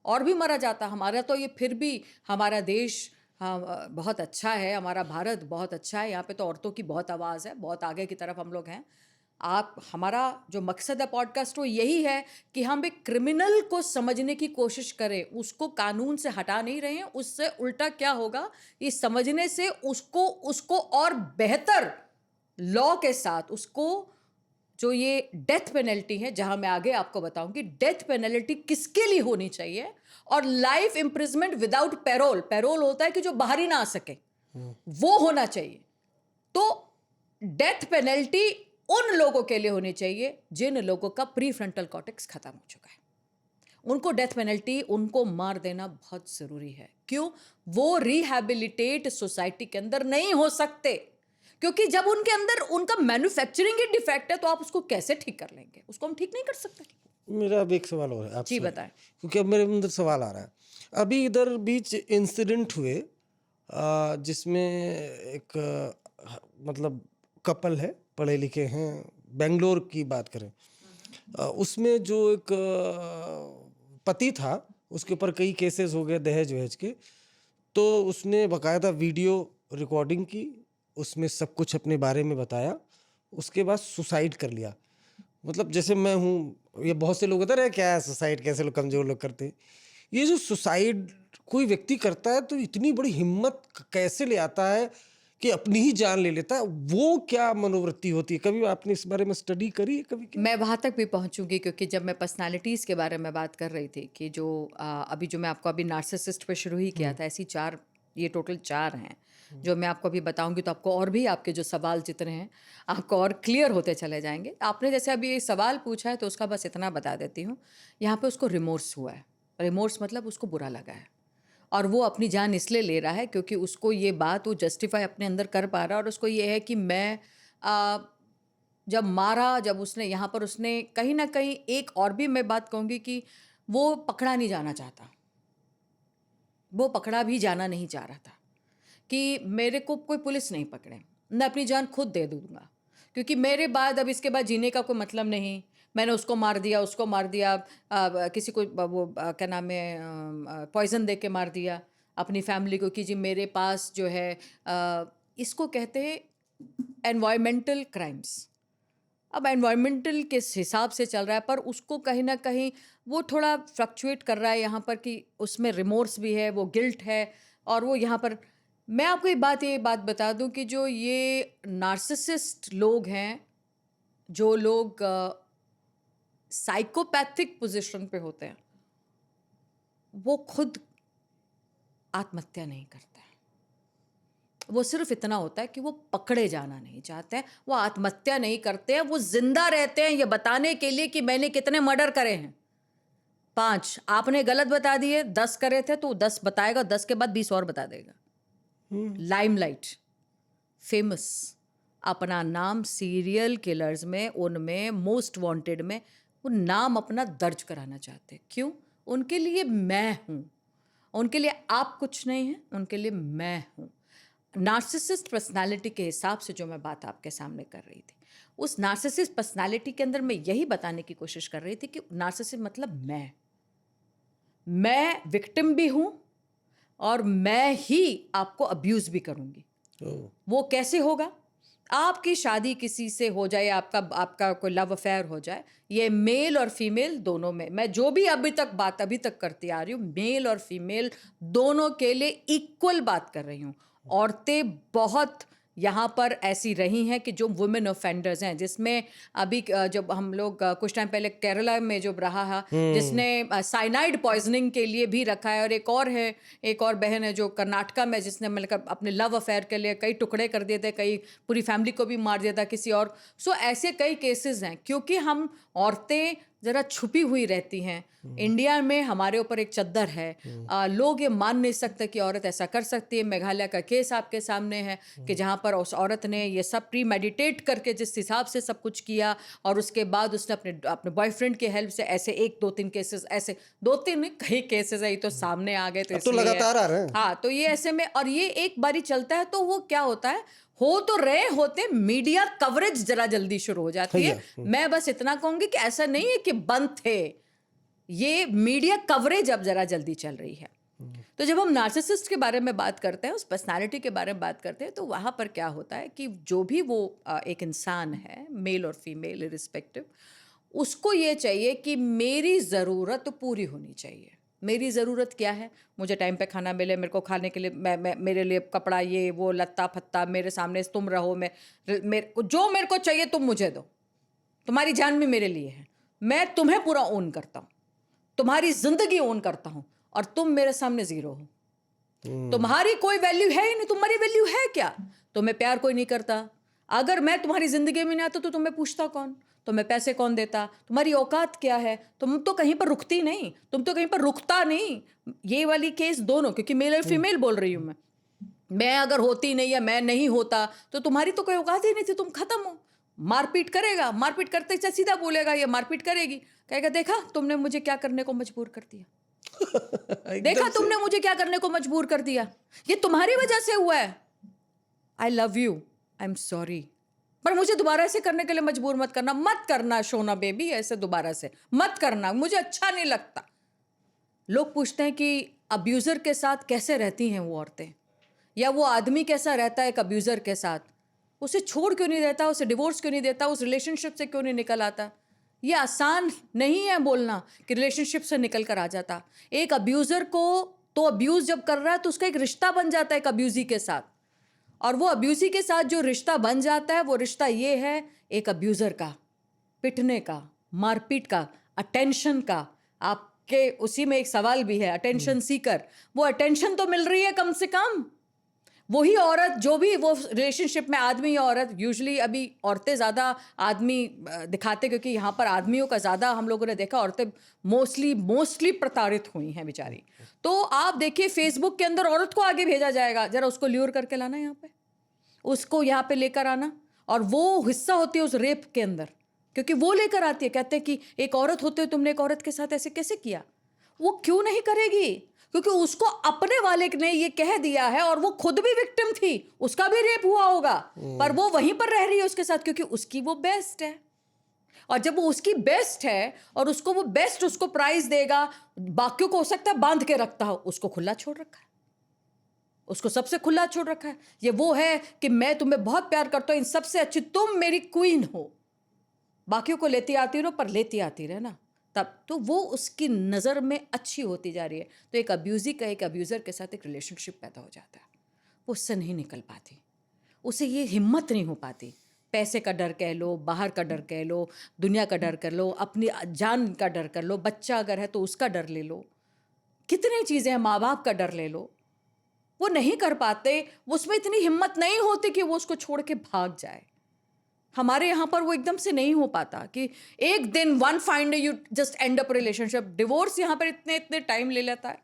और भी मारा जाता है। हमारा तो ये फिर भी हमारा देश, हाँ, बहुत अच्छा है, हमारा भारत बहुत अच्छा है, यहाँ पे तो औरतों की बहुत आवाज़ है, बहुत आगे की तरफ हम लोग हैं। हमारा जो मकसद है पॉडकास्ट वो यही है कि हम एक क्रिमिनल को समझने की कोशिश करें, उसको कानून से हटा नहीं रहे हैं, उससे उल्टा क्या होगा, ये समझने से उसको और बेहतर लॉ के साथ उसको जो ये डेथ पेनल्टी है, जहां मैं आगे आपको बताऊंगी डेथ पेनल्टी किसके लिए होनी चाहिए, और life imprisonment without parole, parole होता है कि जो बाहर ही ना आ सके, वो होना चाहिए। तो डेथ पेनल्टी उन लोगों के लिए होनी चाहिए जिन लोगों का प्री फ्रंटल कॉर्टेक्स खत्म हो चुका है। उनको डेथ पेनल्टी, उनको मार देना बहुत जरूरी है। क्यों? वो रिहैबिलिटेट सोसाइटी के अंदर नहीं हो सकते, क्योंकि जब उनके अंदर उनका मैन्युफैक्चरिंग ही डिफेक्ट है तो आप उसको कैसे ठीक कर लेंगे? उसको हम ठीक नहीं कर सकते। मेरा अब एक सवाल और है आपसे, जी बताएं। क्योंकि अब मेरे अंदर सवाल आ रहा है। अभी इधर बीच इंसिडेंट हुए जिसमें एक मतलब कपल है, पढ़े लिखे हैं, बेंगलोर की बात करें, उसमें जो एक पति था, उसके ऊपर कई केसेस हो गए दहेज वहेज के, तो उसने बकायदा वीडियो रिकॉर्डिंग की, उसमें सब कुछ अपने बारे में बताया, उसके बाद सुसाइड कर लिया। मतलब जैसे मैं हूँ, ये बहुत से लोग होते रहे क्या है सुसाइड, कैसे लोग कमजोर लोग करते हैं। ये जो सुसाइड कोई व्यक्ति करता है तो इतनी बड़ी हिम्मत कैसे ले आता है कि अपनी ही जान ले लेता है, वो क्या मनोवृत्ति होती है? कभी आपने इस बारे में स्टडी करी है कभी? मैं वहां तक भी पहुंचूंगी, क्योंकि जब मैं पर्सनालिटीज के बारे में बात कर रही थी कि जो अभी जो मैं आपको अभी नार्सिसिस्ट पे शुरू ही किया था, ऐसी 4, ये टोटल 4 हैं जो मैं आपको अभी बताऊंगी, तो आपको और भी आपके जो सवाल जितने हैं आपको और क्लियर होते चले जाएंगे। आपने जैसे अभी ये सवाल पूछा है तो उसका बस इतना बता देती हूँ। यहाँ पे उसको रिमोर्स हुआ है। रिमोर्स मतलब उसको बुरा लगा है, और वो अपनी जान इसलिए ले रहा है क्योंकि उसको ये बात वो जस्टिफाई अपने अंदर कर पा रहा है, और उसको ये है कि मैं जब मारा, जब उसने यहाँ पर उसने कहीं ना कहीं, एक और भी मैं बात कहूँगी कि वो पकड़ा नहीं जाना चाहता, वो पकड़ा भी जाना नहीं चाह रहा था कि मेरे को कोई पुलिस नहीं पकड़े, मैं अपनी जान खुद दे दूंगा, क्योंकि मेरे बाद अब इसके बाद जीने का कोई मतलब नहीं। मैंने उसको मार दिया, उसको मार दिया, किसी को वो क्या नाम है, पॉइजन दे के मार दिया अपनी फैमिली को, कि जी मेरे पास जो है इसको कहते हैं एनवायरमेंटल क्राइम्स। अब एनवायरमेंटल किस हिसाब से चल रहा है, पर उसको कहीं ना कहीं वो थोड़ा फ्लक्चुएट कर रहा है यहाँ पर कि उसमें रिमोर्स भी है, वो गिल्ट है, और वो यहाँ पर मैं आपको ये बात बता दूं कि जो ये नार्सिसिस्ट लोग हैं, जो लोग साइकोपैथिक पोजीशन पे होते हैं, वो खुद आत्महत्या नहीं करते हैं। वो सिर्फ इतना होता है कि वो पकड़े जाना नहीं चाहते हैं, वो आत्महत्या नहीं करते हैं, वो जिंदा रहते हैं ये बताने के लिए कि मैंने कितने मर्डर करे हैं। 5 आपने गलत बता दिए, 10 करे थे तो 10 बताएगा, 10 के बाद 20 और बता देगा। लाइमलाइट, फेमस, अपना नाम सीरियल किलर्स में, उनमें मोस्ट वांटेड में वो नाम अपना दर्ज कराना चाहते हैं। क्यों? उनके लिए मैं हूं, उनके लिए आप कुछ नहीं है, उनके लिए मैं हूं। नार्सिसिस्ट पर्सनालिटी के हिसाब से जो मैं बात आपके सामने कर रही थी, उस नार्सिसिस्ट पर्सनालिटी के अंदर मैं यही बताने की कोशिश कर रही थी कि नार्सिसिस्ट मतलब मैं विक्टिम भी हूं, और मैं ही आपको अब्यूज भी करूंगी। वो कैसे होगा? आपकी शादी किसी से हो जाए, आपका कोई लव अफेयर हो जाए, ये मेल और फीमेल दोनों में, मैं जो भी अभी तक करती आ रही हूँ, मेल और फीमेल दोनों के लिए इक्वल बात कर रही हूँ। औरतें बहुत यहाँ पर ऐसी रही हैं कि जो वुमेन ऑफेंडर्स हैं, जिसमें अभी जब हम लोग कुछ टाइम पहले केरला में जो रहा है, जिसने साइनाइड पॉइजनिंग के लिए भी रखा है, और एक और बहन है जो कर्नाटका में, जिसने मतलब अपने लव अफेयर के लिए कई टुकड़े कर दिए थे, कई पूरी फैमिली को भी मार दिया था किसी और। सो ऐसे कई केसेस हैं, क्योंकि हम औरतें ज़रा छुपी हुई रहती हैं। इंडिया में हमारे ऊपर एक चद्दर है, लोग ये मान नहीं सकते कि औरत ऐसा कर सकती है। मेघालय का केस आपके सामने है कि जहाँ पर उस औरत ने ये सब प्री मेडिटेट करके जिस हिसाब से सब कुछ किया, और उसके बाद उसने अपने बॉयफ्रेंड की हेल्प से ऐसे 1-2-3 केसेस, ऐसे 2-3 नहीं कई केसेस है, ये तो सामने आ गए, तो लगातार आ रहे हैं। हाँ, तो ये ऐसे में, और ये एक बारी चलता है तो वो क्या होता है, हो तो रहे होते, मीडिया कवरेज जरा जल्दी शुरू हो जाती है। मैं बस इतना कहूंगी कि ऐसा नहीं है कि बंद थे, ये मीडिया कवरेज अब जरा जल्दी चल रही है। तो जब हम नार्सिसिस्ट के बारे में बात करते हैं, उस पर्सनालिटी के बारे में बात करते हैं, तो वहाँ पर क्या होता है कि जो भी वो एक इंसान है, मेल और फीमेल रिस्पेक्टिव, उसको ये चाहिए कि मेरी ज़रूरत पूरी होनी चाहिए। मेरी ज़रूरत क्या है? मुझे टाइम पे खाना मिले, मेरे को खाने के लिए मेरे लिए कपड़ा, ये वो लत्ता फत्ता मेरे सामने तुम रहो, जो मेरे को चाहिए तुम मुझे दो। तुम्हारी जान भी मेरे लिए है। मैं तुम्हें पूरा ओन करता हूं, तुम्हारी जिंदगी ओन करता हूं, और तुम मेरे सामने जीरो हो। तुम्हारी कोई वैल्यू है ही नहीं। तुम्हारी वैल्यू है क्या? तुम्हें प्यार कोई नहीं करता। अगर मैं तुम्हारी जिंदगी में नहीं आता तो तुम्हें पूछता कौन? तुम्हें पैसे कौन देता? तुम्हारी औकात क्या है? तुम तो कहीं पर रुकती नहीं, तुम तो कहीं पर रुकता नहीं। ये वाली केस दोनों, क्योंकि मेल और फीमेल बोल रही हूं मैं अगर होती नहीं या मैं नहीं होता तो तुम्हारी तो कोई औकात ही नहीं थी, तुम खत्म हो। मारपीट करेगा, मारपीट करते सीधा बोलेगा, या मारपीट करेगी, कहेगा देखा तुमने मुझे क्या करने को मजबूर कर दिया। देखा तुमने मुझे क्या करने को मजबूर कर दिया। ये तुम्हारी वजह से हुआ है। I love you, I am sorry, पर मुझे दोबारा ऐसे करने के लिए मजबूर मत करना। मत करना शोना बेबी, ऐसे दोबारा से मत करना, मुझे अच्छा नहीं लगता। लोग पूछते हैं कि अब्यूजर के साथ कैसे रहती हैं वो औरतें, या वो आदमी कैसा रहता है एक अब्यूजर के साथ। उसे छोड़ क्यों नहीं देता, उसे डिवोर्स क्यों नहीं देता, उस रिलेशनशिप से क्यों नहीं निकल आता। ये आसान नहीं है बोलना कि रिलेशनशिप से निकल कर आ जाता। एक अब्यूजर को तो अब्यूज जब कर रहा है तो उसका एक रिश्ता बन जाता है एक अब्यूजी के साथ, और वो अब्यूजी के साथ जो रिश्ता बन जाता है वो रिश्ता ये है एक अब्यूजर का, पिटने का, मारपीट का, अटेंशन का। आपके उसी में एक सवाल भी है, अटेंशन सीकर। वो अटेंशन तो मिल रही है कम से कम। वही औरत जो भी वो रिलेशनशिप में, आदमी या औरत, यूजुअली अभी औरतें ज़्यादा आदमी दिखाते, क्योंकि यहाँ पर आदमियों का ज़्यादा हम लोगों ने देखा, औरतें मोस्टली प्रताड़ित हुई हैं बेचारी। तो आप देखिए फेसबुक के अंदर औरत को आगे भेजा जाएगा, जरा उसको ल्यूर करके लाना यहाँ पे, उसको यहाँ पे लेकर आना, और वो हिस्सा होती है उस रेप के अंदर, क्योंकि वो लेकर आती है। कहते हैं कि एक औरत होते हुए तुमने एक औरत के साथ ऐसे कैसे किया। वो क्यों नहीं करेगी? क्योंकि उसको अपने वाले ने ये कह दिया है, और वो खुद भी विक्टिम थी, उसका भी रेप हुआ होगा, पर वो वहीं पर रह रही है उसके साथ, क्योंकि उसकी वो बेस्ट है। और जब वो उसकी बेस्ट है और उसको वो बेस्ट उसको प्राइज देगा, बाकियों को हो सकता है बांध के रखता हो, उसको खुला छोड़ रखा है, उसको सबसे खुला छोड़ रखा है। ये वो है कि मैं तुम्हें बहुत प्यार करता हूं, इन सबसे अच्छी तुम मेरी क्वीन हो, बाकियों को लेती आती रहो, पर लेती आती रहे ना, तब तो वो उसकी नज़र में अच्छी होती जा रही है। तो एक अब्यूजी का एक अब्यूज़र के साथ एक रिलेशनशिप पैदा हो जाता है, वो उससे नहीं निकल पाती, उसे ये हिम्मत नहीं हो पाती। पैसे का डर कह लो, बाहर का डर कह लो, दुनिया का डर कर लो, अपनी जान का डर कर लो, बच्चा अगर है तो उसका डर ले लो, कितनी चीज़ें हैं, माँ बाप का डर ले लो, वो नहीं कर पाते। उसमें इतनी हिम्मत नहीं होती कि वो उसको छोड़ के भाग जाए। हमारे यहाँ पर वो एकदम से नहीं हो पाता कि एक दिन one fine day you just and up relationship. Divorce यहाँ पर इतने इतने टाइम ले लेता है,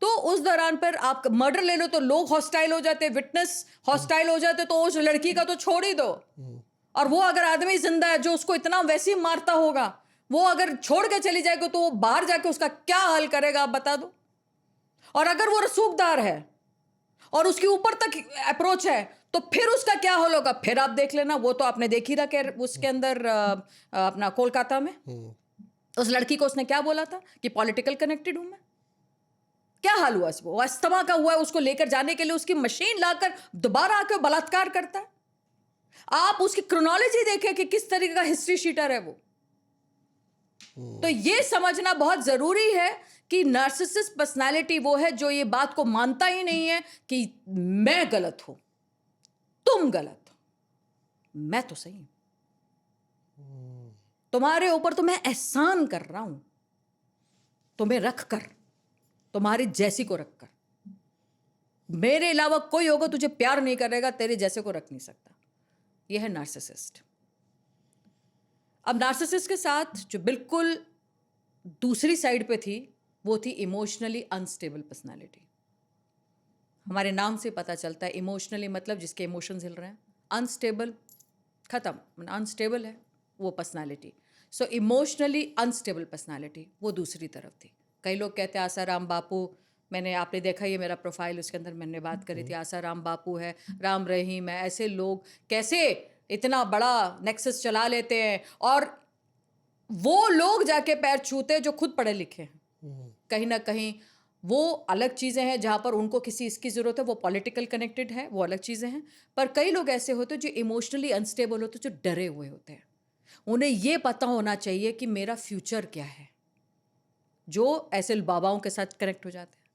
तो उस दौरान पर आप मर्डर ले लो तो लोग हॉस्टाइल हो जाते, विटनेस हॉस्टाइल हो जाते, तो उस लड़की का तो छोड़ ही दो। और वो अगर आदमी जिंदा है जो उसको इतना वैसे ही मारता होगा, वो अगर छोड़ के चली जाएगी तो वो बाहर जाके उसका क्या हल करेगा आप बता दो। और अगर वो रसूखदार है और उसके ऊपर तक अप्रोच है तो फिर उसका क्या हाल होगा, फिर आप देख लेना। वो तो आपने देख ही रखा है उसके अंदर अपना कोलकाता में उस लड़की को उसने क्या बोला था कि पॉलिटिकल कनेक्टेड हूं मैं। क्या हाल हुआ वो अस्थमा का हुआ है, उसको लेकर जाने के लिए उसकी मशीन लाकर दोबारा आकर बलात्कार करता है। आप उसकी क्रोनोलॉजी देखें कि किस तरीके का हिस्ट्री शीटर है वो। तो ये समझना बहुत जरूरी है कि नार्सिसिस्ट पर्सनालिटी वो है जो ये बात को मानता ही नहीं है कि मैं गलत हूं, तुम गलत हो, मैं तो सही हूं, तुम्हारे ऊपर तो मैं एहसान कर रहा हूं, तुम्हें रखकर, तुम्हारी जैसी को रखकर। मेरे अलावा कोई होगा तुझे प्यार नहीं करेगा, तेरे जैसे को रख नहीं सकता। यह है नार्सिसिस्ट। अब नार्सिसिस्ट के साथ जो बिल्कुल दूसरी साइड पे थी वो थी इमोशनली अनस्टेबल पर्सनालिटी। हमारे नाम से पता चलता है, इमोशनली मतलब जिसके इमोशंस हिल रहे हैं, अनस्टेबल खत्म, अनस्टेबल है वो personality. So emotionally unstable personality वो दूसरी तरफ थी। कई लोग कहते हैं आसाराम बापू, मैंने आपने देखा ये मेरा प्रोफाइल, उसके अंदर मैंने बात करी थी, आसाराम बापू है, राम रहीम है, ऐसे लोग कैसे इतना बड़ा नेक्सस चला लेते हैं, और वो लोग जाके पैर छूते जो खुद पढ़े लिखे हैं। कहीं ना कहीं वो अलग चीज़ें हैं जहाँ पर उनको किसी इसकी ज़रूरत है, वो पॉलिटिकल कनेक्टेड है, वो अलग चीज़ें हैं। पर कई लोग ऐसे होते हैं जो इमोशनली अनस्टेबल होते हैं, जो डरे हुए होते हैं। उन्हें ये पता होना चाहिए कि मेरा फ्यूचर क्या है, जो ऐसे बाबाओं के साथ कनेक्ट हो जाते हैं।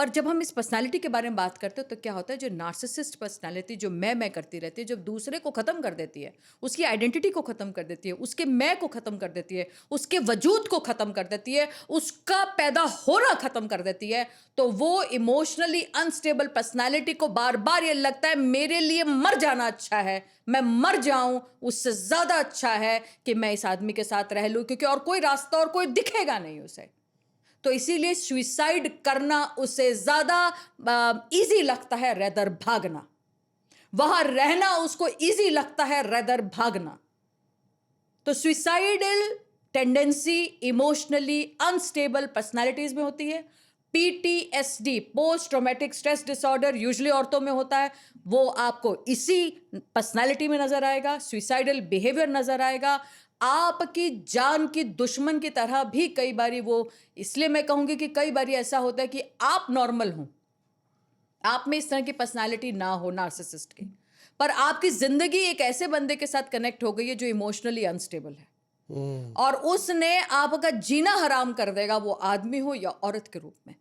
पर जब हम इस पर्सनालिटी के बारे में बात करते हैं तो क्या होता है, जो नार्सिसिस्ट पर्सनालिटी जो मैं करती रहती है, जब दूसरे को ख़त्म कर देती है, उसकी आइडेंटिटी को ख़त्म कर देती है, उसके मैं को ख़त्म कर देती है, उसके वजूद को ख़त्म कर देती है, उसका पैदा होना ख़त्म कर देती है, तो वो इमोशनली अनस्टेबल पर्सनालिटी को बार बार ये लगता है मेरे लिए मर जाना अच्छा है, मैं मर जाऊं उससे ज़्यादा अच्छा है कि मैं इस आदमी के साथ रह लूं, क्योंकि और कोई रास्ता और कोई दिखेगा नहीं उसे। तो इसीलिए सुइसाइड करना उसे ज्यादा इजी लगता है रेदर भागना, वहां रहना उसको इजी लगता है रेदर भागना। तो suicidal tendency emotionally unstable personalities में होती है। PTSD, post traumatic stress disorder, usually औरतों में होता है, वो आपको इसी पर्सनालिटी में नजर आएगा, सुइसाइडल बिहेवियर नजर आएगा, आपकी जान की दुश्मन की तरह भी कई बारी वो। इसलिए मैं कहूंगी कि कई बारी ऐसा होता है कि आप नॉर्मल हो, आप में इस तरह की पर्सनालिटी ना हो नार्सिसिस्ट की, पर आपकी जिंदगी एक ऐसे बंदे के साथ कनेक्ट हो गई है जो इमोशनली अनस्टेबल है, और उसने आपका जीना हराम कर देगा, वो आदमी हो या औरत के रूप में।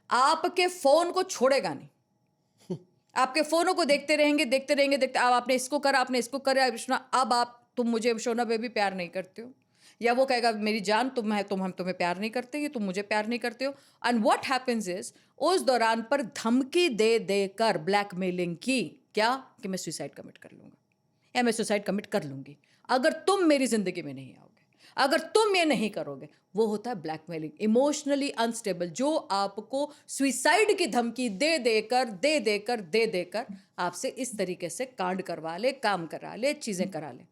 आपके फोन को छोड़ेगा नहीं, आपके फोनों को देखते रहेंगे देखते रहेंगे देखते, अब आपने इसको करा, आपने इसको करा, अब आप तुम मुझे शोना बेबी प्यार नहीं करते हो, या वो कहेगा मेरी जान हम तुम्हें प्यार नहीं करते, ये तुम मुझे प्यार नहीं करते हो। एंड व्हाट हैपेंस इज, उस दौरान पर धमकी दे देकर ब्लैकमेलिंग की, क्या कि मैं सुसाइड कमिट कर लूंगा या मैं सुसाइड कमिट कर लूंगी अगर तुम मेरी जिंदगी में नहीं आओगे, अगर तुम ये नहीं करोगे। वो होता है ब्लैकमेलिंग, इमोशनली अनस्टेबल, जो आपको सुसाइड की धमकी दे देकर आपसे इस तरीके से कांड करवा ले, काम करा ले, चीजें करा ले।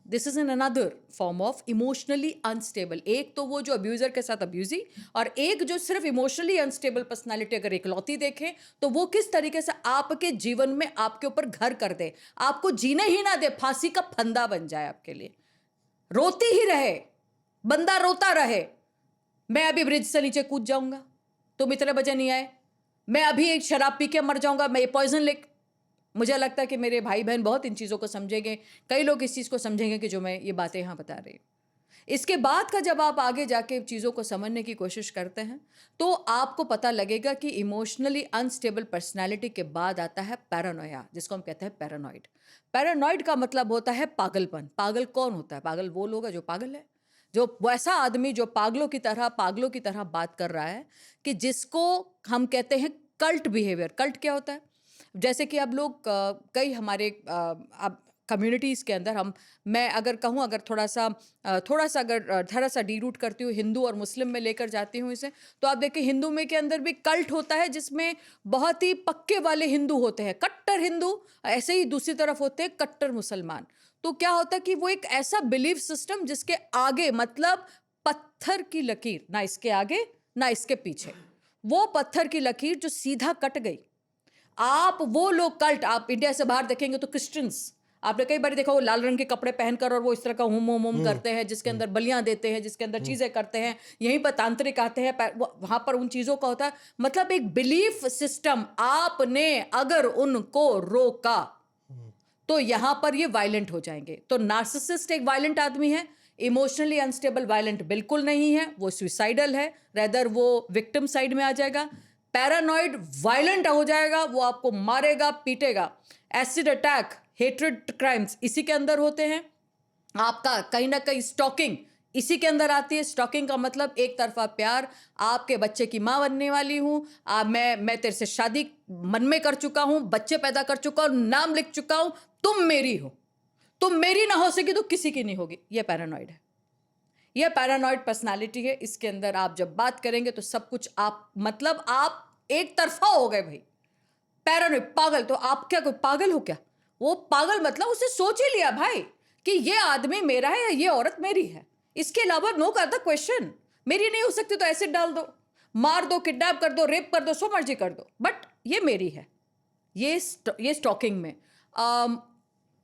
This is an another form of emotionally unstable. एक तो वो जो अब्यूजर के साथ अब्यूजी, और एक जो सिर्फ इमोशनली अनस्टेबल पर्सनालिटी अगर इकलौती देखें तो वो किस तरीके से आपके जीवन में आपके ऊपर घर कर दे, आपको जीने ही ना दे, फांसी का फंदा बन जाए आपके लिए, रोती ही रहे, बंदा रोता रहे, मैं अभी ब्रिज से नीचे कूद जाऊंगा, तुम इतने बजे नहीं आए, मैं अभी एक शराब पी के मर जाऊंगा, मैं ये पॉइजन ले। मुझे लगता है कि मेरे भाई बहन बहुत इन चीज़ों को समझेंगे, कई लोग इस चीज़ को समझेंगे कि जो मैं ये बातें यहाँ बता रही हूँ। इसके बाद का जब आप आगे जाके चीज़ों को समझने की कोशिश करते हैं तो आपको पता लगेगा कि इमोशनली अनस्टेबल पर्सनालिटी के बाद आता है पैरानोया, जिसको हम कहते हैं पैरानॉइड। पैरानॉइड का मतलब होता है पागलपन। पागल कौन होता है? पागल वो लोग हैं जो पागल है, जो वैसा आदमी जो पागलों की तरह बात कर रहा है, कि जिसको हम कहते हैं कल्ट बिहेवियर। कल्ट क्या होता है? जैसे कि अब लोग कई हमारे अब कम्युनिटीज़ के अंदर मैं अगर कहूँ, अगर थोड़ा सा डीरूट करती हूँ, हिंदू और मुस्लिम में लेकर जाती हूँ इसे, तो आप देखिए हिंदू में के अंदर भी कल्ट होता है, जिसमें बहुत ही पक्के वाले हिंदू होते हैं, कट्टर हिंदू, ऐसे ही दूसरी तरफ होते हैं कट्टर मुसलमान। तो क्या होता है कि वो एक ऐसा बिलीफ सिस्टम जिसके आगे मतलब पत्थर की लकीर, ना इसके आगे ना इसके पीछे, वो पत्थर की लकीर जो सीधा कट गई। आप वो लोग कल्ट, आप इंडिया से बाहर देखेंगे तो क्रिश्चियंस, आपने कई बार देखा वो लाल रंग के कपड़े पहनकर और वो इस तरह का हुम हुम हुम करते हैं, जिसके अंदर बलियां देते हैं, जिसके अंदर चीजें करते हैं। यहीं पर तांत्रिक आते हैं, वहां पर उन चीजों का होता है, मतलब एक बिलीफ सिस्टम। आपने अगर उनको रोका तो यहां पर ये वायलेंट हो जाएंगे। तो नार्सिसिस्ट एक वायलेंट आदमी है, इमोशनली अनस्टेबल वायलेंट बिल्कुल नहीं है, वो सुसाइडल है, रेदर वो विक्टिम साइड में आ जाएगा। पैरानॉइड वायलेंट हो जाएगा, वो आपको मारेगा पीटेगा। एसिड अटैक, हेट्रेड क्राइम्स इसी के अंदर होते हैं। आपका कहीं ना कहीं स्टॉकिंग इसी के अंदर आती है। स्टॉकिंग का मतलब एक तरफा प्यार, आपके बच्चे की माँ बनने वाली हूँ, मैं तेरे से शादी मन में कर चुका हूँ, बच्चे पैदा कर चुका हूँ, नाम लिख चुका हूँ, तुम मेरी हो, तुम मेरी ना हो सकी तो किसी की नहीं होगी। ये पैरानॉइड है, ये पैरानॉइड पर्सनालिटी है। इसके अंदर आप जब बात करेंगे तो सब कुछ आप मतलब आप एक तरफा हो गए भाई। पैरानॉइड पागल, तो आप क्या कोई पागल हो क्या? वो पागल मतलब उसे सोच ही लिया भाई कि ये आदमी मेरा है या ये औरत मेरी है, इसके अलावा नो कर द क्वेश्चन। मेरी नहीं हो सकती तो एसिड डाल दो, मार दो, किडनैप कर दो, रेप कर दो, सो मर्जी कर दो, बट ये मेरी है। ये स्टॉकिंग में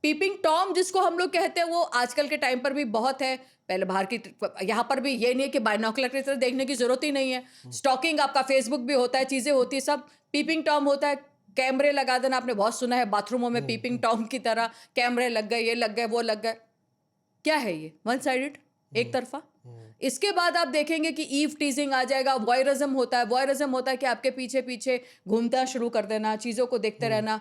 पीपिंग टॉम जिसको हम लोग कहते हैं, वो आजकल के टाइम पर भी बहुत है। पहले बाहर की यहाँ पर भी ये नहीं है कि बायनॉकुलर की तरह देखने की जरूरत ही नहीं है। स्टॉकिंग आपका फेसबुक भी होता है, चीजें होती है, सब पीपिंग टॉम होता है। कैमरे लगा देना, आपने बहुत सुना है बाथरूमों में पीपिंग टॉम की तरह कैमरे लग गए, ये लग गए, वो लग गए। क्या है ये? वन साइडेड, एक तरफा। इसके बाद आप देखेंगे कि ईव टीजिंग आ जाएगा, वॉयरिज्म होता है। वॉयरिज्म होता है कि आपके पीछे पीछे घूमना शुरू कर देना, चीज़ों को देखते रहना।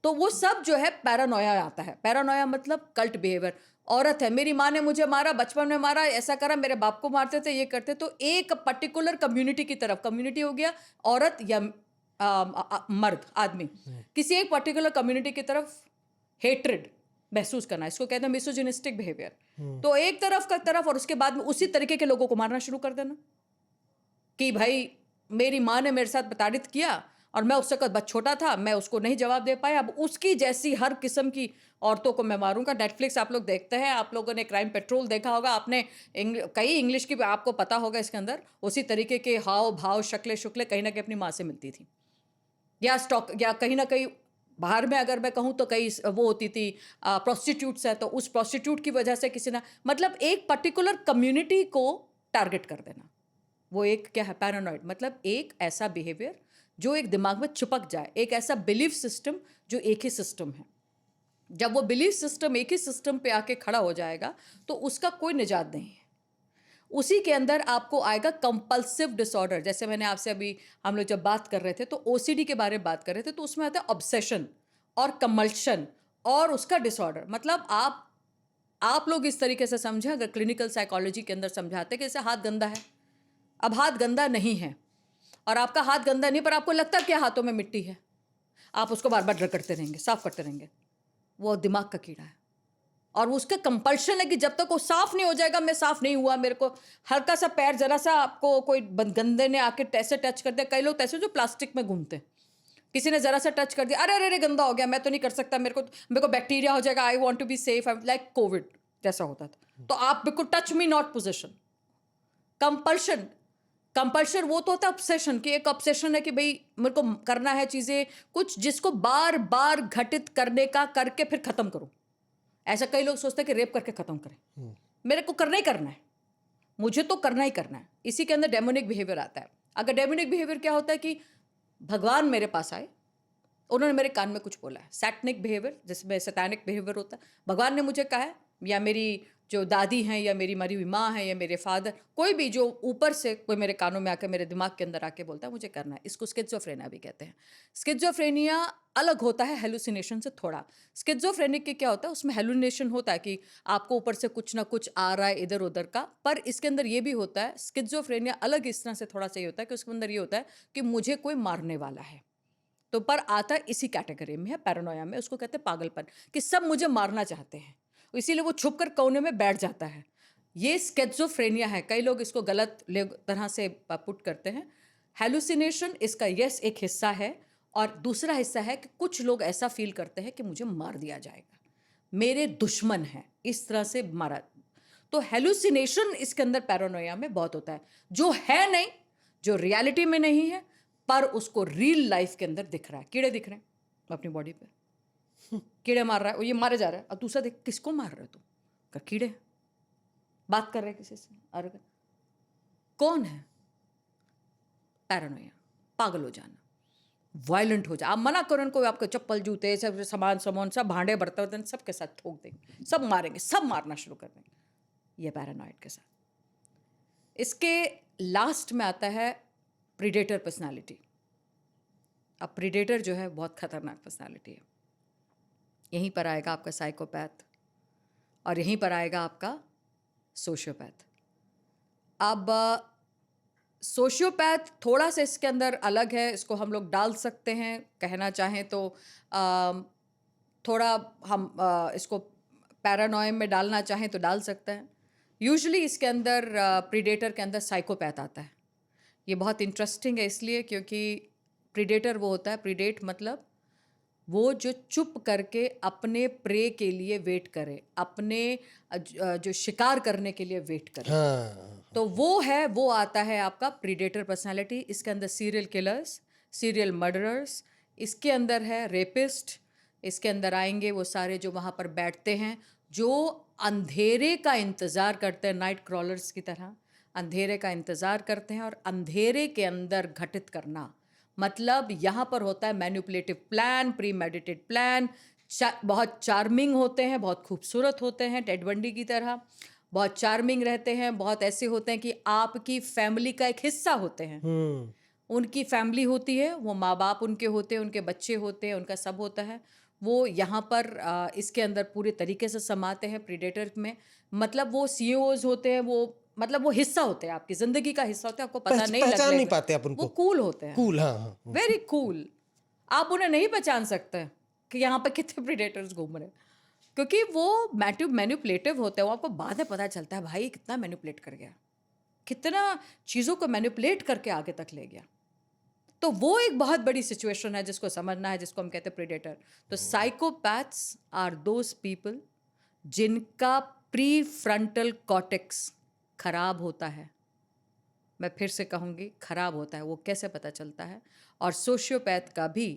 तो वो सब जो है पैरानोया आता है। पैरानोया मतलब कल्ट बिहेवियर। औरत है, मेरी माँ ने मुझे मारा, बचपन में मारा, ऐसा करा, मेरे बाप को मारते थे, ये करते। तो एक पर्टिकुलर कम्युनिटी की तरफ, कम्युनिटी हो गया औरत या मर्द, आदमी, किसी एक पर्टिकुलर कम्युनिटी की तरफ हेट्रेड महसूस करना, इसको कहते हैं मिसोजिनिस्टिक बिहेवियर। तो एक तरफ का तरफ, और उसके बाद में उसी तरीके के लोगों को मारना शुरू कर देना कि भाई मेरी माँ ने मेरे साथ प्रताड़ित किया और मैं उस वक्त बहुत छोटा था, मैं उसको नहीं जवाब दे पाया, अब उसकी जैसी हर किस्म की औरतों को मैं मारूंगा। नेटफ्लिक्स आप लोग देखते हैं, आप लोगों ने क्राइम पेट्रोल देखा होगा, आपने कई इंग्लिश की आपको पता होगा इसके अंदर उसी तरीके के हाव भाव, शक्लें शुक्लें कहीं ना कहीं अपनी माँ से मिलती थी, या स्टॉक, या कहीं ना कहीं बाहर में अगर मैं कहूँ तो कई वो होती थी प्रोस्टिट्यूट्स है, तो उस प्रोस्टिट्यूट की वजह से किसी ने, मतलब एक पर्टिकुलर कम्युनिटी को टारगेट कर देना, वो एक क्या है, पैरानॉइड। मतलब एक ऐसा बिहेवियर जो एक दिमाग में चिपक जाए, एक ऐसा बिलीफ सिस्टम जो एक ही सिस्टम है। जब वो बिलीफ सिस्टम एक ही सिस्टम पे आके खड़ा हो जाएगा तो उसका कोई निजात नहीं है। उसी के अंदर आपको आएगा कंपल्सिव डिसऑर्डर। जैसे मैंने आपसे अभी, हम लोग जब बात कर रहे थे तो ओसीडी के बारे में बात कर रहे थे, तो उसमें आता है ऑब्सेशन और कमल्शन और उसका डिसऑर्डर। मतलब आप लोग इस तरीके से समझें, अगर क्लिनिकल साइकोलॉजी के अंदर समझाते कि जैसे हाथ गंदा है, अब हाथ गंदा नहीं है और आपका हाथ गंदा नहीं, पर आपको लगता है क्या हाथों में मिट्टी है, आप उसको बार बार करते रहेंगे, साफ करते रहेंगे, वो दिमाग का कीड़ा है। और उसका कंपल्शन है कि जब तक वो साफ नहीं हो जाएगा, मैं साफ नहीं हुआ, मेरे को हल्का सा पैर, जरा सा आपको कोई गंदे ने आके ऐसे टच कर दिया, कई लोग ऐसे जो प्लास्टिक में घूमते हैं, किसी ने जरा सा टच कर दिया, अरे अरे अरे गंदा हो गया, मैं तो नहीं कर सकता, मेरे को बैक्टीरिया हो जाएगा, I want to be safe, like COVID जैसा होता था। तो आप बिल्कुल touch me not position. Compulsion वो तो होता है ऑब्सेशन, कि एक ऑब्सेशन है कि भाई मेरे को करना है चीज़ें कुछ जिसको बार बार घटित करने का, करके फिर खत्म करो। ऐसा कई लोग सोचते हैं कि रेप करके खत्म करें, मेरे को करना ही करना है, मुझे तो करना ही करना है। इसी के अंदर डेमोनिक बिहेवियर आता है। अगर डेमोनिक बिहेवियर क्या होता है कि भगवान मेरे पास आए, उन्होंने मेरे कान में कुछ बोला है, सैटनिक बिहेवियर जिसमें सैतानिक बिहेवियर होता है। भगवान ने मुझे कहा है, या मेरी जो दादी हैं, या मेरी मरी हुई माँ है, या मेरे फादर, कोई भी जो ऊपर से कोई मेरे कानों में आकर, मेरे दिमाग के अंदर आके बोलता है मुझे करना है। इसको स्किज़ोफ्रेनिया भी कहते हैं। स्किज़ोफ्रेनिया अलग होता है हेलुसिनेशन से थोड़ा। स्किज़ोफ्रेनिक के क्या होता है, उसमें हेलुसिनेशन होता है कि आपको ऊपर से कुछ ना कुछ आ रहा है इधर उधर का, पर इसके अंदर ये भी होता है, स्किज़ोफ्रेनिया अलग इस तरह से थोड़ा सा ये होता है कि उसके अंदर ये होता है कि मुझे कोई मारने वाला है, तो पर आता है इसी कैटेगरी में है, पैरानोया में। उसको कहते हैं पागलपन, कि सब मुझे मारना चाहते हैं, इसीलिए वो छुप कर कोने में बैठ जाता है। ये स्किज़ोफ्रेनिया है। कई लोग इसको गलत तरह से पुट करते हैं। हेलुसिनेशन इसका यस एक हिस्सा है, और दूसरा हिस्सा है कि कुछ लोग ऐसा फील करते हैं कि मुझे मार दिया जाएगा, मेरे दुश्मन हैं, इस तरह से मारा। तो हेलुसिनेशन इसके अंदर पैरानोया में बहुत होता है, जो है नहीं, जो रियलिटी में नहीं है, पर उसको रियल लाइफ के अंदर दिख रहा है। कीड़े दिख रहे हैं अपनी बॉडी पे, कीड़े मार रहा है, और ये मारे जा रहा है। अब दूसरा देख, किसको मार रहे हो तुम? कर कीड़े बात कर रहे हैं किसी से, अरे कौन है? पैरानोया, पागल हो जाना, वायलेंट हो जा। आप मना करो उनको, आपके चप्पल जूते सब सामान सब भांडे बर्तन सबके साथ ठोक देंगे, सब मारेंगे, सब मारना शुरू कर देंगे। ये पैरानॉइड के साथ। इसके लास्ट में आता है प्रीडेटर पर्सनालिटी। अब प्रीडेटर जो है बहुत खतरनाक पर्सनालिटी है। यहीं पर आएगा आपका साइकोपैथ, और यहीं पर आएगा आपका सोशियोपैथ। अब सोशियोपैथ थोड़ा सा इसके अंदर अलग है, इसको हम लोग डाल सकते हैं, कहना चाहें तो थोड़ा हम इसको पैरानॉय में डालना चाहें तो डाल सकते हैं। यूजुअली इसके अंदर प्रीडेटर के अंदर साइकोपैथ आता है। ये बहुत इंटरेस्टिंग है इसलिए क्योंकि प्रीडेटर वो होता है, प्रीडेट मतलब वो जो चुप करके अपने प्रे के लिए वेट करे, अपने जो शिकार करने के लिए वेट करे। हाँ, तो वो है, वो आता है आपका प्रीडेटर पर्सनालिटी। इसके अंदर सीरियल किलर्स, सीरियल मर्डरर्स, इसके अंदर है रेपिस्ट, इसके अंदर आएंगे वो सारे जो वहाँ पर बैठते हैं, जो अंधेरे का इंतज़ार करते हैं, नाइट क्रॉलर्स की तरह अंधेरे का इंतज़ार करते हैं। और अंधेरे के अंदर घटित करना मतलब यहाँ पर होता है manipulative plan, pre mediated plan. बहुत चार्मिंग होते हैं, बहुत खूबसूरत होते हैं, टेड बंडी की तरह। बहुत चार्मिंग रहते हैं, बहुत ऐसे होते हैं कि आपकी फैमिली का एक हिस्सा होते हैं। उनकी फैमिली होती है, वो माँ बाप उनके होते हैं, उनके बच्चे होते हैं, उनका सब होता है। वो यहाँ पर इसके अंदर पूरे तरीके से समाते हैं प्रीडेटर में। मतलब वो सीईओज होते हैं, वो मतलब वो हिस्सा होते हैं, आपकी ज़िंदगी का हिस्सा होते हैं, आपको पता नहीं पहचान नहीं लगेगा। पाते आप वो उनको। कूल होते हैं, कूल, हाँ हाँ। Very cool. आप उन्हें नहीं पहचान सकते कि यहाँ पर कितने प्रीडेटर्स घूम रहे हैं, क्योंकि वो मैनिपुलेटिव होते हैं। वो आपको बाद में पता चलता है भाई कितना मैनिपुलेट कर गया, कितना चीज़ों को मैनिपुलेट करके आगे तक ले गया। तो वो एक बहुत बड़ी सिचुएशन है जिसको समझना है, जिसको हम कहते हैं प्रेडेटर। तो साइकोपैथ्स आर दोज पीपल जिनका प्री फ्रंटल कॉर्टेक्स खराब होता है। मैं फिर से कहूँगी, खराब होता है। वो कैसे पता चलता है? और सोशियोपैथ का भी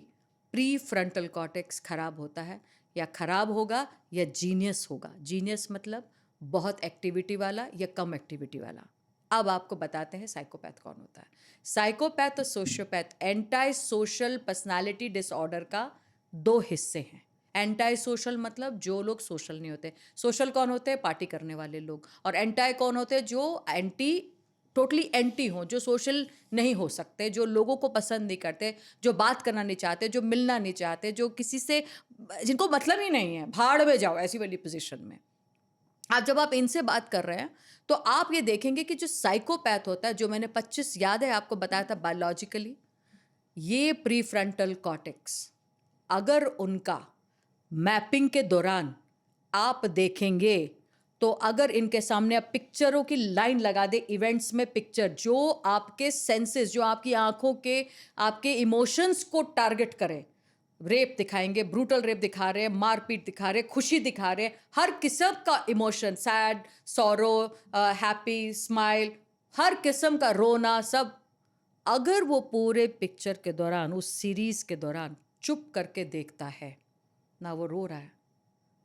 प्री फ्रंटल कॉर्टेक्स खराब होता है, या खराब होगा या जीनियस होगा। जीनियस मतलब बहुत एक्टिविटी वाला या कम एक्टिविटी वाला। अब आपको बताते हैं साइकोपैथ कौन होता है। साइकोपैथ और sociopath anti social personality disorder का दो हिस्से हैं। एंटाई सोशल मतलब जो लोग सोशल नहीं होते। सोशल कौन होते हैं? पार्टी करने वाले लोग। और एंटाई कौन होते हैं? जो टोटली एंटी हों, जो सोशल नहीं हो सकते, जो लोगों को पसंद नहीं करते, जो बात करना नहीं चाहते, जो मिलना नहीं चाहते, जो किसी से, जिनको मतलब ही नहीं है, भाड़ में जाओ, ऐसी वाली पोजीशन में। जब आप इनसे बात कर रहे हैं तो आप ये देखेंगे कि जो साइकोपैथ होता है, जो मैंने 25 याद है आपको बताया था बायोलॉजिकली, ये प्री फ्रंटल कॉर्टेक्स अगर उनका मैपिंग के दौरान आप देखेंगे, तो अगर इनके सामने आप पिक्चरों की लाइन लगा दे, इवेंट्स में पिक्चर जो आपके सेंसेस, जो आपकी आंखों के, आपके इमोशंस को टारगेट करें, रेप दिखाएंगे, ब्रूटल रेप दिखा रहे हैं, मारपीट दिखा रहे हैं, खुशी दिखा रहे हैं, हर किस्म का emotion, sad, sorrow, happy, smile, हर किस्म का रोना, सब अगर वो पूरे पिक्चर के दौरान, उस सीरीज के दौरान चुप करके देखता है, ना वो रो रहा है,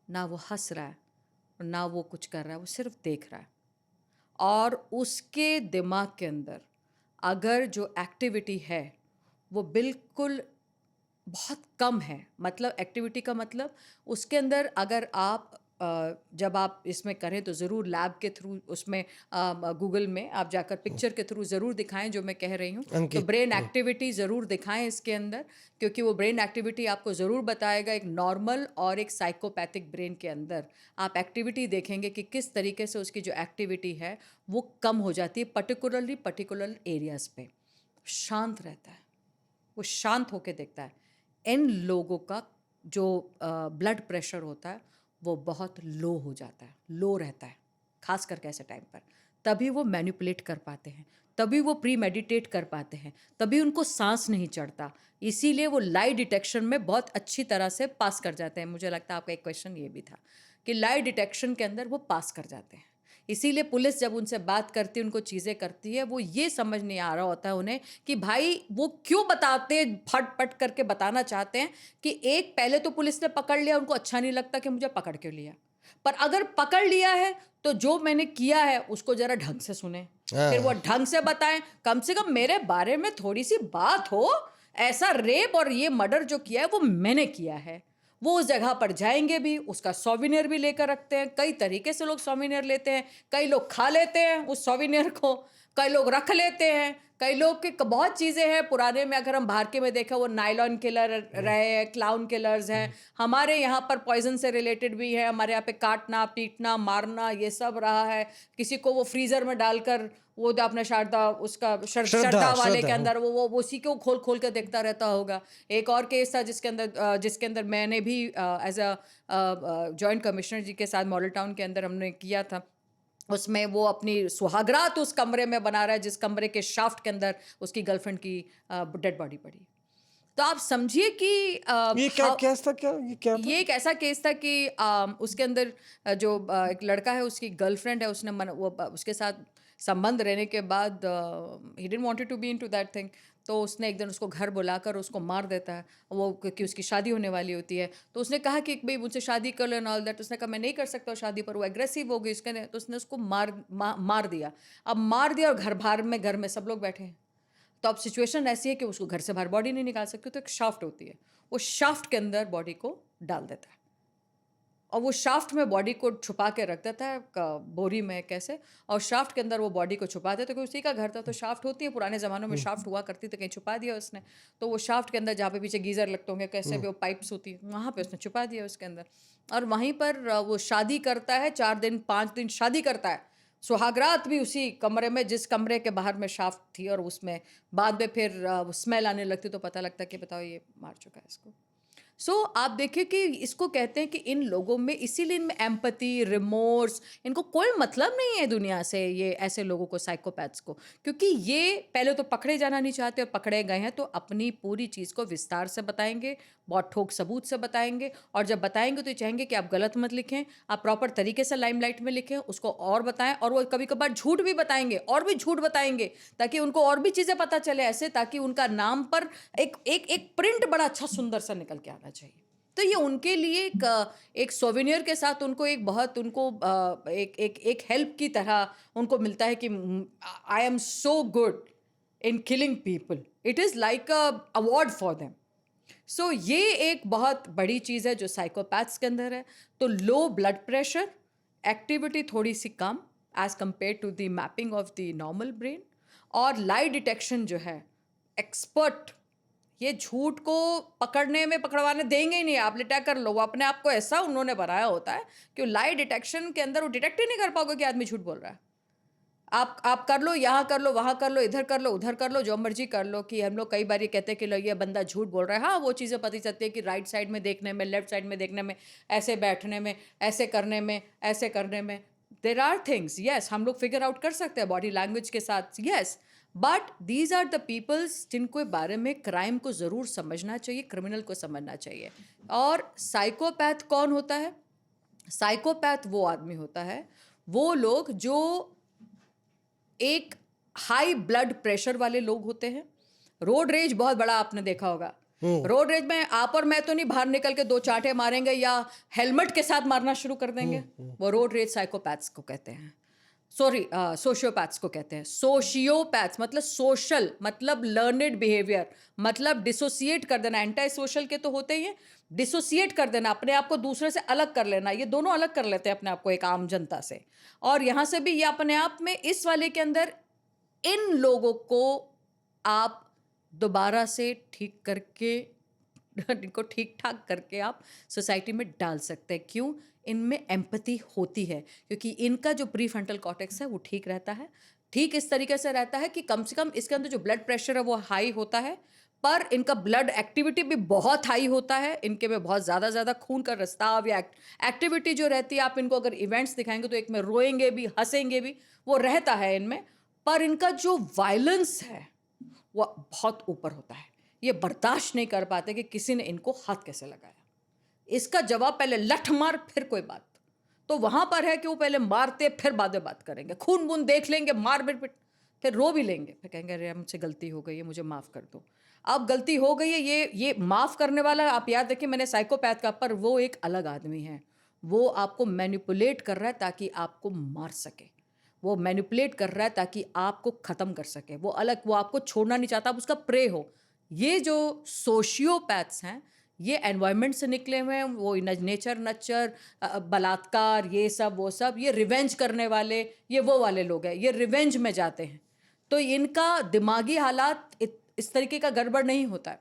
ना वो हंस रहा है, ना वो कुछ कर रहा है, वो सिर्फ देख रहा है, और उसके दिमाग के अंदर अगर जो एक्टिविटी है वो बिल्कुल बहुत कम है, मतलब एक्टिविटी का मतलब उसके अंदर अगर आप जब आप इसमें करें तो ज़रूर लैब के थ्रू, उसमें गूगल में आप जाकर पिक्चर के थ्रू ज़रूर दिखाएं जो मैं कह रही हूँ। तो ब्रेन एक्टिविटी ज़रूर दिखाएं इसके अंदर, क्योंकि वो ब्रेन एक्टिविटी आपको ज़रूर बताएगा एक नॉर्मल और एक साइकोपैथिक ब्रेन के अंदर आप एक्टिविटी देखेंगे कि किस तरीके से उसकी जो एक्टिविटी है वो कम हो जाती है, पर्टिकुलर एरियाज़ पे शांत रहता है, वो शांत होकर देखता है। इन लोगों का जो ब्लड प्रेशर होता है वो बहुत लो हो जाता है, लो रहता है, खास करके ऐसे टाइम पर। तभी वो मैनिपुलेट कर पाते हैं, तभी वो प्री मेडिटेट कर पाते हैं, तभी उनको सांस नहीं चढ़ता। इसीलिए वो लाई डिटेक्शन में बहुत अच्छी तरह से पास कर जाते हैं। मुझे लगता है आपका एक क्वेश्चन ये भी था कि लाई डिटेक्शन के अंदर वो पास कर जाते हैं। इसीलिए पुलिस जब उनसे बात करती है, उनको चीज़ें करती है, वो ये समझ नहीं आ रहा होता है उन्हें कि भाई वो क्यों बताते, फट पट करके बताना चाहते हैं कि एक पहले तो पुलिस ने पकड़ लिया, उनको अच्छा नहीं लगता कि मुझे पकड़ के लिया, पर अगर पकड़ लिया है तो जो मैंने किया है उसको जरा ढंग से सुने, फिर वो ढंग से बताएं, कम से कम मेरे बारे में थोड़ी सी बात हो, ऐसा रेप और ये मर्डर जो किया है वो मैंने किया है। वो उस जगह पर जाएंगे भी, उसका सोविनियर भी लेकर रखते हैं। कई तरीके से लोग सोविनियर लेते हैं, कई लोग खा लेते हैं उस सोविनियर को, कई लोग रख लेते हैं, कई लोग के बहुत चीज़ें हैं पुराने में। अगर हम भारत में देखें, वो नायलॉन किलर रहे हैं, क्लाउन किलर्स हैं, हमारे यहाँ पर पॉइजन से रिलेटेड भी है, हमारे यहाँ पे काटना, पीटना, मारना, ये सब रहा है। किसी को वो फ्रीज़र में डालकर, वो जो अपने शारदा, उसका श्रद्धा वाले के अंदर वो उसी को खोल खोल के देखता रहता होगा। एक और केस था जिसके अंदर मैंने भी एज अ जॉइंट कमिश्नर जी के साथ मॉडल टाउन के अंदर हमने किया था। उसमें वो अपनी सुहागरात उस कमरे में बना रहा है जिस कमरे के शाफ्ट के अंदर उसकी गर्लफ्रेंड की डेड बॉडी पड़ी। तो आप समझिए कि ये क्या केस था, क्या था? ये एक ऐसा केस था कि उसके अंदर जो एक लड़का है, उसकी गर्लफ्रेंड है, उसके साथ संबंध रहने के बाद ही didn't wanted to be into that thing, तो उसने एक दिन उसको घर बुलाकर उसको मार देता है, वो क्योंकि उसकी शादी होने वाली होती है। तो उसने कहा कि भाई मुझसे शादी कर लो एंड ऑल दैट। उसने कहा मैं नहीं कर सकता शादी, पर वो एग्रेसिव हो गई उसके, तो उसने उसको मार दिया। अब मार दिया और घर में सब लोग बैठे हैं। तो अब सिचुएशन ऐसी है कि उसको घर से बाहर बॉडी नहीं निकाल सकते, तो एक शाफ्ट होती है, वो शाफ्ट के अंदर बॉडी को डाल देता है और वो शाफ्ट में बॉडी को छुपा के रख देता है बोरी में कैसे, और शाफ्ट के अंदर वो बॉडी को छुपा देता है, क्योंकि उसी का घर था तो शाफ्ट होती है, पुराने ज़मानों में शाफ्ट हुआ करती, तो कहीं छुपा दिया उसने, तो वो शाफ्ट के अंदर जहाँ पे पीछे गीज़र लगते होंगे कैसे भी वो पाइप्स होती है, वहाँ पे उसने छुपा दिया उसके अंदर, और वहीं पर वो शादी करता है, 4 दिन 5 दिन शादी करता है, सुहागरात भी उसी कमरे में जिस कमरे के बाहर में शाफ्ट थी, और उसमें बाद में फिर स्मेल आने लगती तो पता लगता कि बताओ ये मार चुका है इसको। आप देखिए कि इसको कहते हैं कि इन लोगों में, इसीलिए इनमें एम्पैथी, रिमोर्स, इनको कोई मतलब नहीं है दुनिया से, ये ऐसे लोगों को, साइकोपैथ्स को, क्योंकि ये पहले तो पकड़े जाना नहीं चाहते, और पकड़े गए हैं तो अपनी पूरी चीज़ को विस्तार से बताएंगे, बहुत ठोक सबूत से बताएंगे, और जब बताएंगे तो ये चाहेंगे कि आप गलत मत लिखें, आप प्रॉपर तरीके से लाइमलाइट में लिखें, उसको और बताएं, और वो कभी कभार झूठ भी बताएंगे, और भी झूठ बताएंगे, ताकि उनको और भी चीज़ें पता चले ऐसे, ताकि उनका नाम पर एक प्रिंट बड़ा अच्छा सुंदर सा निकल के आना चाहिए। तो ये उनके लिए एक सोवेनियर के साथ उनको एक बहुत उनको एक हेल्प की तरह उनको मिलता है कि I am so good in killing people, it is like a award for them. ये एक बहुत बड़ी चीज़ है जो साइकोपैथ्स के अंदर है। तो लो ब्लड प्रेशर, एक्टिविटी थोड़ी सी कम as compare to the mapping of the normal brain, और लाई डिटेक्शन जो है एक्सपर्ट, ये झूठ को पकड़ने में पकड़वाने देंगे ही नहीं, आप लिटा कर लो, वो अपने आप को ऐसा उन्होंने बनाया होता है कि लाई डिटेक्शन के अंदर वो डिटेक्ट ही नहीं कर पाओगे कि आदमी झूठ बोल रहा है। आप कर लो, यहाँ कर लो, वहाँ कर लो, इधर कर लो, उधर कर लो, जो मर्जी कर लो, कि हम लोग कई बार ये कहते हैं कि लो ये बंदा झूठ बोल रहा है। हाँ, वो चीज़ें पता चलती है कि राइट साइड में देखने में, लेफ्ट साइड में देखने में, ऐसे बैठने में, ऐसे करने में, ऐसे करने में, देर आर थिंग्स, यस, हम लोग फिगर आउट कर सकते हैं बॉडी लैंग्वेज के साथ, yes, but these are the peoples जिनको बारे में क्राइम को ज़रूर समझना चाहिए, क्रिमिनल को समझना चाहिए। और साइकोपैथ कौन होता है? साइकोपैथ वो आदमी होता है, वो लोग जो एक हाई ब्लड प्रेशर वाले लोग होते हैं। रोड रेज बहुत बड़ा आपने देखा होगा, रोड रेज में आप और मैं तो नहीं बाहर निकल के 2 चांटे मारेंगे या हेलमेट के साथ मारना शुरू कर देंगे, वो रोड रेज साइकोपैथ्स को कहते हैं, सॉरी सोशियोपैथ्स को कहते हैं। सोशियोपैथ्स मतलब सोशल, मतलब लर्नेड बिहेवियर, मतलब डिसोसिएट कर देना, एंटी सोशल के तो होते ही हैं, डिसोसिएट कर देना, अपने आप को दूसरे से अलग कर लेना, ये दोनों अलग कर लेते हैं अपने आप को एक आम जनता से, और यहाँ से भी ये अपने आप में, इस वाले के अंदर इन लोगों को आप दोबारा से ठीक करके इनको ठीक ठाक करके आप सोसाइटी में डाल सकते हैं। क्यों? इनमें एम्पैथी होती है, क्योंकि इनका जो प्रीफ्रंटल कॉर्टेक्स है वो ठीक रहता है, ठीक इस तरीके से रहता है कि कम से कम इसके अंदर जो ब्लड प्रेशर है वो हाई होता है, पर इनका ब्लड एक्टिविटी भी बहुत हाई होता है, इनके में बहुत ज़्यादा खून का रिसाव या एक्टिविटी जो रहती है, आप इनको अगर इवेंट्स दिखाएंगे तो एक में रोएंगे भी, हंसेंगे भी, वो रहता है इनमें, पर इनका जो वायलेंस है वो बहुत ऊपर होता है। ये बर्दाश्त नहीं कर पाते कि किसी ने इनको हाथ कैसे लगाया, इसका जवाब पहले लठ मार फिर कोई बात। तो वहां पर है कि वो पहले मारते फिर बाद में बात करेंगे, खून बून देख लेंगे, मार पिट, फिर रो भी लेंगे, फिर कहेंगे अरे मुझसे गलती हो गई है, मुझे माफ़ कर दो। अब गलती हो गई है, ये माफ़ करने वाला, आप याद रखिए मैंने साइकोपैथ का, पर वो एक अलग आदमी है, वो आपको मैनिपुलेट कर रहा है ताकि आपको मार सके, वो मैनिपुलेट कर रहा है ताकि आपको ख़त्म कर सके, वो अलग, वो आपको छोड़ना नहीं चाहता, आप उसका प्रे हो। ये जो सोशियोपैथ्स हैं ये एनवायरनमेंट से निकले हुए हैं, वो नेचर नच्चर, बलात्कार, ये सब वो सब, ये रिवेंज करने वाले, ये वो वाले लोग हैं, ये रिवेंज में जाते हैं। तो इनका दिमागी हालात इस तरीके का गड़बड़ नहीं होता है,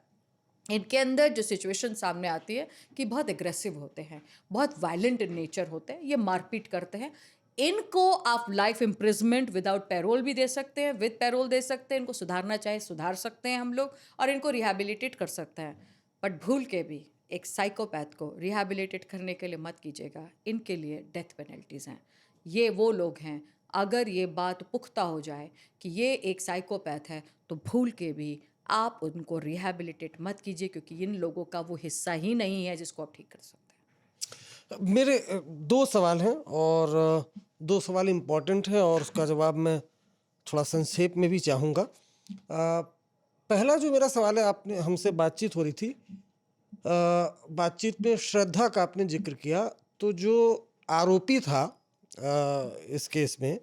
इनके अंदर जो सिचुएशन सामने आती है कि बहुत एग्रेसिव होते हैं, बहुत वायलेंट इन नेचर होते हैं, ये मारपीट करते हैं। इनको आप लाइफ इम्प्रिजमेंट विदाउट पैरोल भी दे सकते हैं, विद पैरोल दे सकते हैं, इनको सुधारना चाहे सुधार सकते हैं हम लोग, और इनको रिहैबिलिटेट कर सकते हैं। बट भूल के भी एक साइकोपैथ को रिहैबिलिटेट करने के लिए मत कीजिएगा, इनके लिए डेथ पेनल्टीज़ हैं। ये वो लोग हैं, अगर ये बात पुख्ता हो जाए कि ये एक साइकोपैथ है, तो भूल के भी आप उनको रिहैबिलिटेट मत कीजिए, क्योंकि इन लोगों का वो हिस्सा ही नहीं है जिसको आप ठीक कर सकते हैं। मेरे 2 सवाल हैं, और 2 सवाल इम्पोर्टेंट हैं, और उसका जवाब मैं थोड़ा संक्षेप में भी चाहूँगा। पहला जो मेरा सवाल है, आपने हमसे बातचीत हो रही थी, बातचीत में श्रद्धा का आपने जिक्र किया, तो जो आरोपी था इस केस में,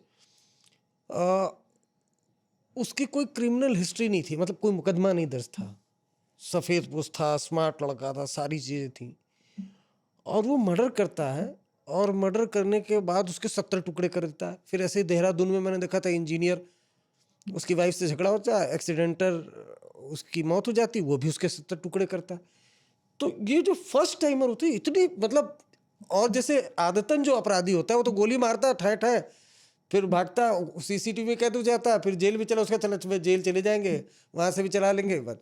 उसकी कोई क्रिमिनल हिस्ट्री नहीं थी, मतलब कोई मुकदमा नहीं दर्ज था, सफ़ेद पोस्ट था, स्मार्ट लड़का था, सारी चीज़ें थी, और वो मर्डर करता है और मर्डर करने के बाद उसके 70 टुकड़े कर देता है। फिर ऐसे ही देहरादून में मैंने देखा था, इंजीनियर, उसकी वाइफ से झगड़ा होता है, एक्सीडेंटल उसकी मौत हो जाती, वो भी उसके 70 टुकड़े करता है। तो ये जो फर्स्ट टाइमर होते हैं इतनी मतलब, और जैसे आदतन जो अपराधी होता है वो तो गोली मारता है ठाए ठाए, फिर भागता, सीसीटीवी में कैद हो जाता है, फिर जेल भी चला, उसका चला जेल चले जाएंगे, वहां से भी चला लेंगे। बस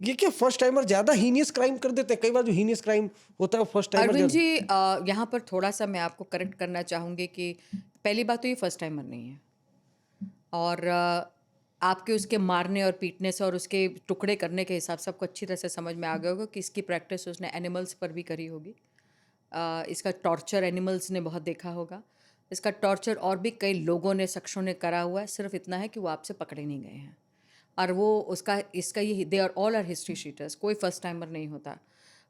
ये क्या फर्स्ट टाइमर ज्यादा हीनियस क्राइम कर देते हैं? कई बार जो हीनियस क्राइम होता है वो फर्स्ट टाइमर अरविंद जी, यहाँ पर थोड़ा सा मैं आपको करेक्ट करना चाहूँगी कि पहली बात तो ये फर्स्ट टाइमर नहीं है, और आपके उसके मारने और पीटने से और उसके टुकड़े करने के हिसाब से आपको अच्छी तरह से समझ में आ गया होगा कि इसकी प्रैक्टिस उसने एनिमल्स पर भी करी होगी। इसका टॉर्चर एनिमल्स ने बहुत देखा होगा। इसका टॉर्चर और भी कई लोगों ने, शख्सों ने करा हुआ है। सिर्फ इतना है कि वो आपसे पकड़े नहीं गए हैं, और वो उसका इसका ये they are all are history sheeters. कोई फर्स्ट टाइमर नहीं होता।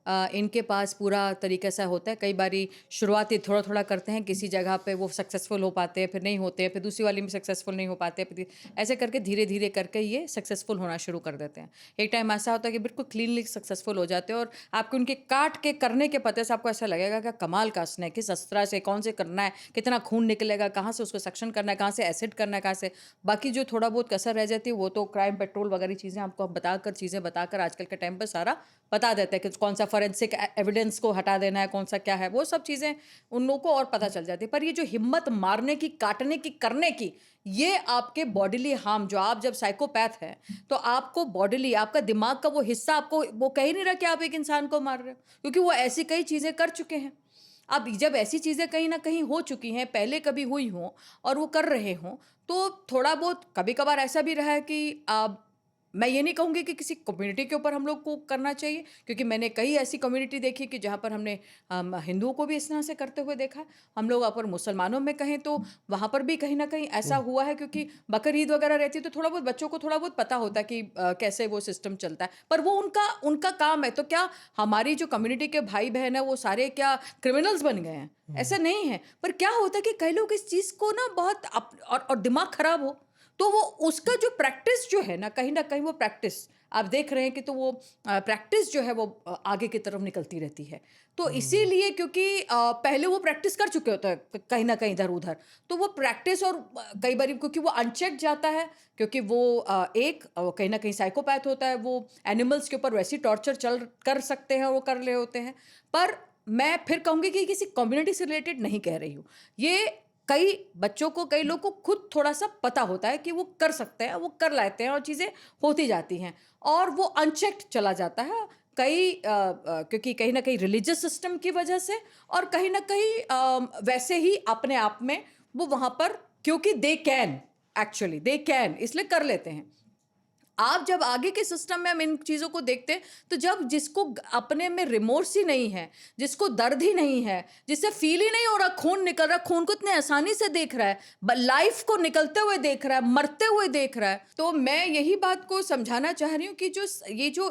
इनके पास पूरा तरीका सा होता है। कई बारी शुरुआती थोड़ा थोड़ा करते हैं, किसी जगह पे वो सक्सेसफुल हो पाते हैं, फिर नहीं होते हैं, फिर दूसरी वाली में सक्सेसफुल नहीं हो पाते, फिर ऐसे करके धीरे धीरे करके ये सक्सेसफुल होना शुरू कर देते हैं। एक टाइम ऐसा होता है कि बिल्कुल क्लीनली सक्सेसफुल हो जाते हैं, और आपको उनके काट के करने के पते से आपको ऐसा लगेगा कि कमाल का स्नेक, किस अस्त्र से कौन से करना है, कितना खून निकलेगा, कहाँ से उसको सक्शन करना है, कहाँ से एसिड करना है, कहाँ से बाकी जो थोड़ा बहुत कसर रह जाती है वो तो क्राइम पेट्रोल वगैरह चीज़ें आपको बताकर, चीज़ें बताकर आजकल के टाइम पर सारा बता देते हैं कि कौन सा फॉरेंसिक एविडेंस को हटा देना है, कौन सा क्या है, वो सब चीज़ें उन लोगों को और पता चल जाती है। पर ये जो हिम्मत मारने की, काटने की, करने की, ये आपके बॉडीली हार्म, जो आप जब साइकोपैथ है तो आपको बॉडीली, आपका दिमाग का वो हिस्सा आपको वो कह ही नहीं रहा कि आप एक इंसान को मार रहे हो, क्योंकि वो ऐसी कई चीज़ें कर चुके हैं। अब जब ऐसी चीज़ें कहीं ना कहीं हो चुकी हैं, पहले कभी हुई हों और वो कर रहे हों, तो थोड़ा बहुत कभी कभार ऐसा भी रहा है कि मैं ये नहीं कहूँगी कि किसी कम्युनिटी के ऊपर हम लोग को करना चाहिए, क्योंकि मैंने कई ऐसी कम्युनिटी देखी कि जहाँ पर हमने हिंदुओं को भी इस तरह से करते हुए देखा। हम लोग अगर मुसलमानों में कहें तो वहाँ पर भी कहीं ना कहीं ऐसा हुआ है, क्योंकि बकर ईद वगैरह रहती है तो थोड़ा बहुत बच्चों को थोड़ा बहुत पता होता है कि कैसे वो सिस्टम चलता है, पर वो उनका उनका काम है। तो क्या हमारी जो कम्युनिटी के भाई बहन है वो सारे क्या क्रिमिनल्स बन गए हैं? ऐसा नहीं है। पर क्या होता है कि कई लोग इस चीज़ को ना बहुत और दिमाग खराब हो, तो वो उसका जो प्रैक्टिस जो है ना कहीं वो प्रैक्टिस आप देख रहे हैं कि तो वो प्रैक्टिस जो है वो आगे की तरफ निकलती रहती है। तो इसीलिए क्योंकि पहले वो प्रैक्टिस कर चुके होते हैं कहीं ना कहीं इधर उधर, तो वो प्रैक्टिस और कई बार क्योंकि वो अनचेक जाता है, क्योंकि वो कहीं ना कहीं साइकोपैथ होता है, वो एनिमल्स के ऊपर वैसी टॉर्चर चल कर सकते हैं और वो कर रहे होते हैं। पर मैं फिर कहूँगी कि किसी कम्युनिटी से रिलेटेड नहीं कह रही हूँ। ये कई बच्चों को, कई लोगों को खुद थोड़ा सा पता होता है कि वो कर सकते हैं, वो कर लेते हैं और चीज़ें होती जाती हैं, और वो अनचेक्ड चला जाता है क्योंकि कहीं ना कहीं रिलीजियस सिस्टम की वजह से, और कहीं ना कहीं वैसे ही अपने आप में वो वहाँ पर, क्योंकि दे कैन इसलिए कर लेते हैं। आप जब आगे के सिस्टम में हम इन चीज़ों को देखते हैं, तो जब जिसको अपने में रिमोर्स ही नहीं है, जिसको दर्द ही नहीं है, जिससे फील ही नहीं हो रहा, खून निकल रहा, खून को इतने आसानी से देख रहा है, लाइफ को निकलते हुए देख रहा है, मरते हुए देख रहा है, तो मैं यही बात को समझाना चाह रही हूँ कि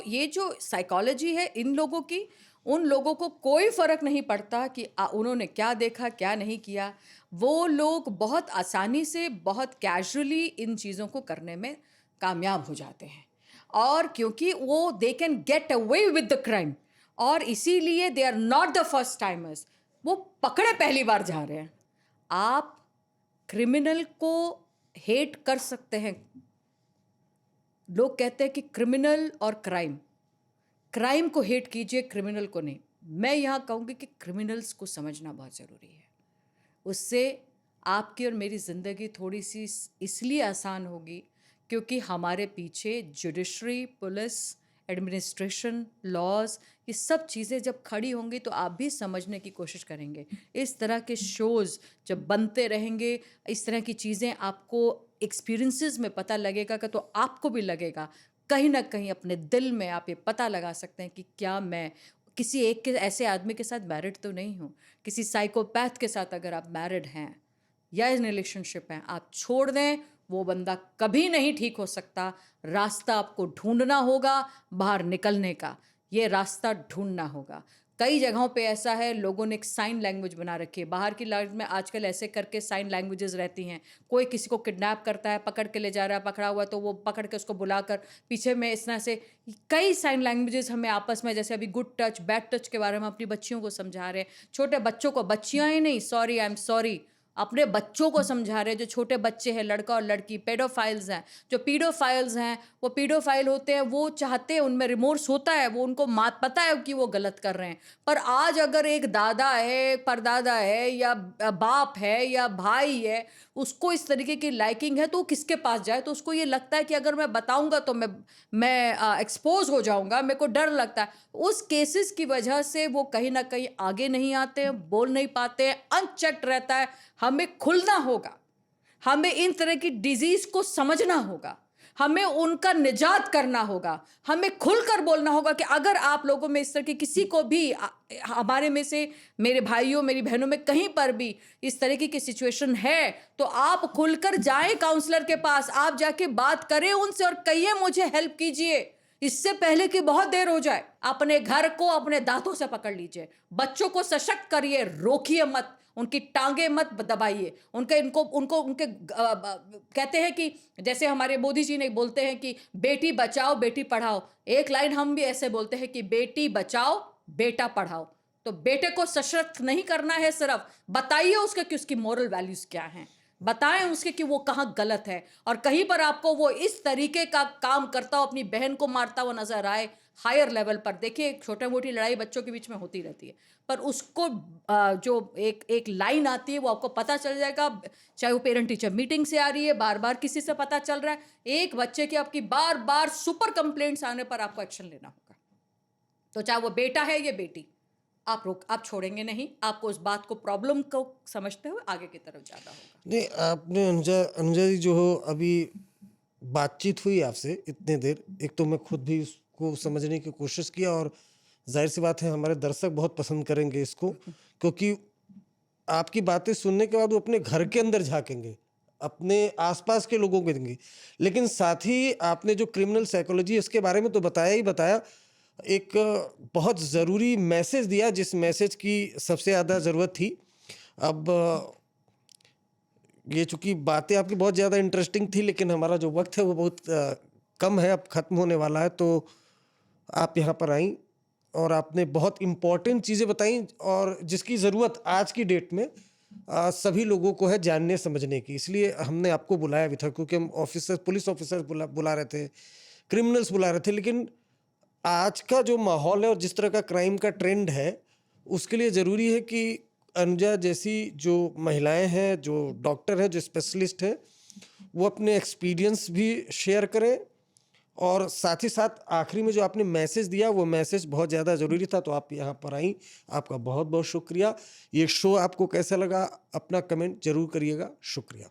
ये जो साइकोलॉजी है इन लोगों की, उन लोगों को कोई फर्क नहीं पड़ता कि उन्होंने क्या देखा, क्या नहीं किया। वो लोग बहुत आसानी से, बहुत कैजुअली इन चीज़ों को करने में कामयाब हो जाते हैं, और क्योंकि वो they can get away with the crime, और इसीलिए they are not the first timers, वो पकड़े पहली बार जा रहे हैं। आप क्रिमिनल को हेट कर सकते हैं। लोग कहते हैं कि क्रिमिनल और क्राइम को हेट कीजिए, क्रिमिनल को नहीं। मैं यहाँ कहूँगी कि क्रिमिनल्स को समझना बहुत ज़रूरी है। उससे आपकी और मेरी ज़िंदगी थोड़ी सी इसलिए आसान होगी क्योंकि हमारे पीछे जुडिशरी, पुलिस, एडमिनिस्ट्रेशन, लॉज, ये सब चीज़ें जब खड़ी होंगी तो आप भी समझने की कोशिश करेंगे। इस तरह के शोज़ जब बनते रहेंगे, इस तरह की चीज़ें आपको एक्सपीरियंसेस में पता लगेगा कि, तो आपको भी लगेगा कहीं ना कहीं अपने दिल में आप ये पता लगा सकते हैं कि क्या मैं किसी एक के ऐसे आदमी के साथ मैरिड तो नहीं हूँ। किसी साइकोपैथ के साथ अगर आप मैरिड हैं या इन रिलेशनशिप हैं, आप छोड़ दें, वो बंदा कभी नहीं ठीक हो सकता। रास्ता आपको ढूंढना होगा बाहर निकलने का, ये रास्ता ढूंढना होगा। कई जगहों पे ऐसा है, लोगों ने एक साइन लैंग्वेज बना रखी है। बाहर की लैंग्वेज में आजकल ऐसे करके साइन लैंग्वेजेस रहती हैं। कोई किसी को किडनैप करता है, पकड़ के ले जा रहा है, पकड़ा हुआ है, तो वो पकड़ के उसको बुलाकर पीछे में इस तरह से कई साइन लैंग्वेजेस हमें आपस में, जैसे अभी गुड टच बैड टच के बारे में अपनी बच्चियों को समझा रहे हैं। छोटे बच्चों को, बच्चियां ही नहीं, सॉरी आई एम सॉरी, अपने बच्चों को समझा रहे हैं। जो छोटे बच्चे हैं, लड़का और लड़की, पेडोफाइल्स हैं, जो पीडोफाइल्स हैं, वो पीडोफाइल होते हैं, वो चाहते हैं, उनमें रिमोर्स होता है, वो उनको पता है कि वो गलत कर रहे हैं। पर आज अगर एक दादा है, परदादा है, या बाप है, या भाई है, उसको इस तरीके की लाइकिंग है, तो वो किसके पास जाए? तो उसको ये लगता है कि अगर मैं बताऊंगा तो मैं एक्सपोज हो जाऊंगा, मेरे को डर लगता है। उस केसेस की वजह से वो कहीं ना कहीं आगे नहीं आते हैं, बोल नहीं पाते हैं, अनचेक्ड रहता है। हमें खुलना होगा, हमें इन तरह की डिजीज को समझना होगा, हमें उनका निजात करना होगा, हमें खुलकर बोलना होगा कि अगर आप लोगों में इस तरह की किसी को भी, हमारे में से, मेरे भाइयों मेरी बहनों में कहीं पर भी इस तरीके की सिचुएशन है, तो आप खुलकर जाएं काउंसलर के पास, आप जाके बात करें उनसे और कहिए मुझे हेल्प कीजिए, इससे पहले कि बहुत देर हो जाए। अपने घर को अपने दांतों से पकड़ लीजिए, बच्चों को सशक्त करिए, रोकिए मत, उनकी टांगे मत दबाइए, उनके कहते हैं कि जैसे हमारे मोदी जी ने बोलते हैं कि बेटी बचाओ बेटी पढ़ाओ, एक लाइन हम भी ऐसे बोलते हैं कि बेटी बचाओ बेटा पढ़ाओ। तो बेटे को सशक्त नहीं करना है, सिर्फ बताइए उसके कि उसकी मोरल वैल्यूज क्या हैं, बताएं उसके कि वो कहाँ गलत है। और कहीं पर आपको वो इस तरीके का काम करता हो, अपनी बहन को मारता हुआ नजर आए हायर लेवल पर, देखिए छोटे मोटी लड़ाई बच्चों के बीच में होती रहती है, पर उसको जो एक लाइन आती है वो आपको पता चल जाएगा। चाहे वो पेरेंट टीचर मीटिंग से आ रही है, बार बार किसी से पता चल रहा है, एक बच्चे की आपकी बार बार सुपर कंप्लेंट्स आने पर आपको एक्शन लेना होगा। तो चाहे वो बेटा है या बेटी, आप छोड़ेंगे नहीं, आपको उस बात को, प्रॉब्लम को समझते हुए आगे की तरफ ज़्यादा होगा। नहीं, आपने अनुजा जी जो हो, अभी बातचीत हुई आपसे इतने देर, एक तो मैं खुद भी उसको समझने की कोशिश किया, और जाहिर सी बात है हमारे दर्शक बहुत पसंद करेंगे इसको, क्योंकि आपकी बातें सुनने के बाद वो अपने घर के अंदर झांकेंगे, अपने आसपास के लोगों को देंगे। लेकिन साथ ही आपने जो क्रिमिनल साइकोलॉजी इसके बारे में तो बताया ही बताया, एक बहुत ज़रूरी मैसेज दिया, जिस मैसेज की सबसे ज़्यादा ज़रूरत थी। अब ये चूँकि बातें आपकी बहुत ज़्यादा इंटरेस्टिंग थी, लेकिन हमारा जो वक्त है वो बहुत कम है, अब ख़त्म होने वाला है, तो आप यहाँ पर आईं और आपने बहुत इम्पॉर्टेंट चीज़ें बताई, और जिसकी ज़रूरत आज की डेट में सभी लोगों को है जानने समझने की। इसलिए हमने आपको बुलाया भी था, क्योंकि हम ऑफिसर, पुलिस ऑफिसर बुला रहे थे, क्रिमिनल्स बुला रहे थे, लेकिन आज का जो माहौल है और जिस तरह का क्राइम का ट्रेंड है, उसके लिए ज़रूरी है कि अनुजा जैसी जो महिलाएं हैं, जो डॉक्टर हैं, जो स्पेशलिस्ट हैं, वो अपने एक्सपीरियंस भी शेयर करें, और साथ ही साथ आखिरी में जो आपने मैसेज दिया वो मैसेज बहुत ज़्यादा ज़रूरी था। तो आप यहाँ पर आई, आपका बहुत बहुत शुक्रिया। ये शो आपको कैसा लगा, अपना कमेंट जरूर करिएगा। शुक्रिया।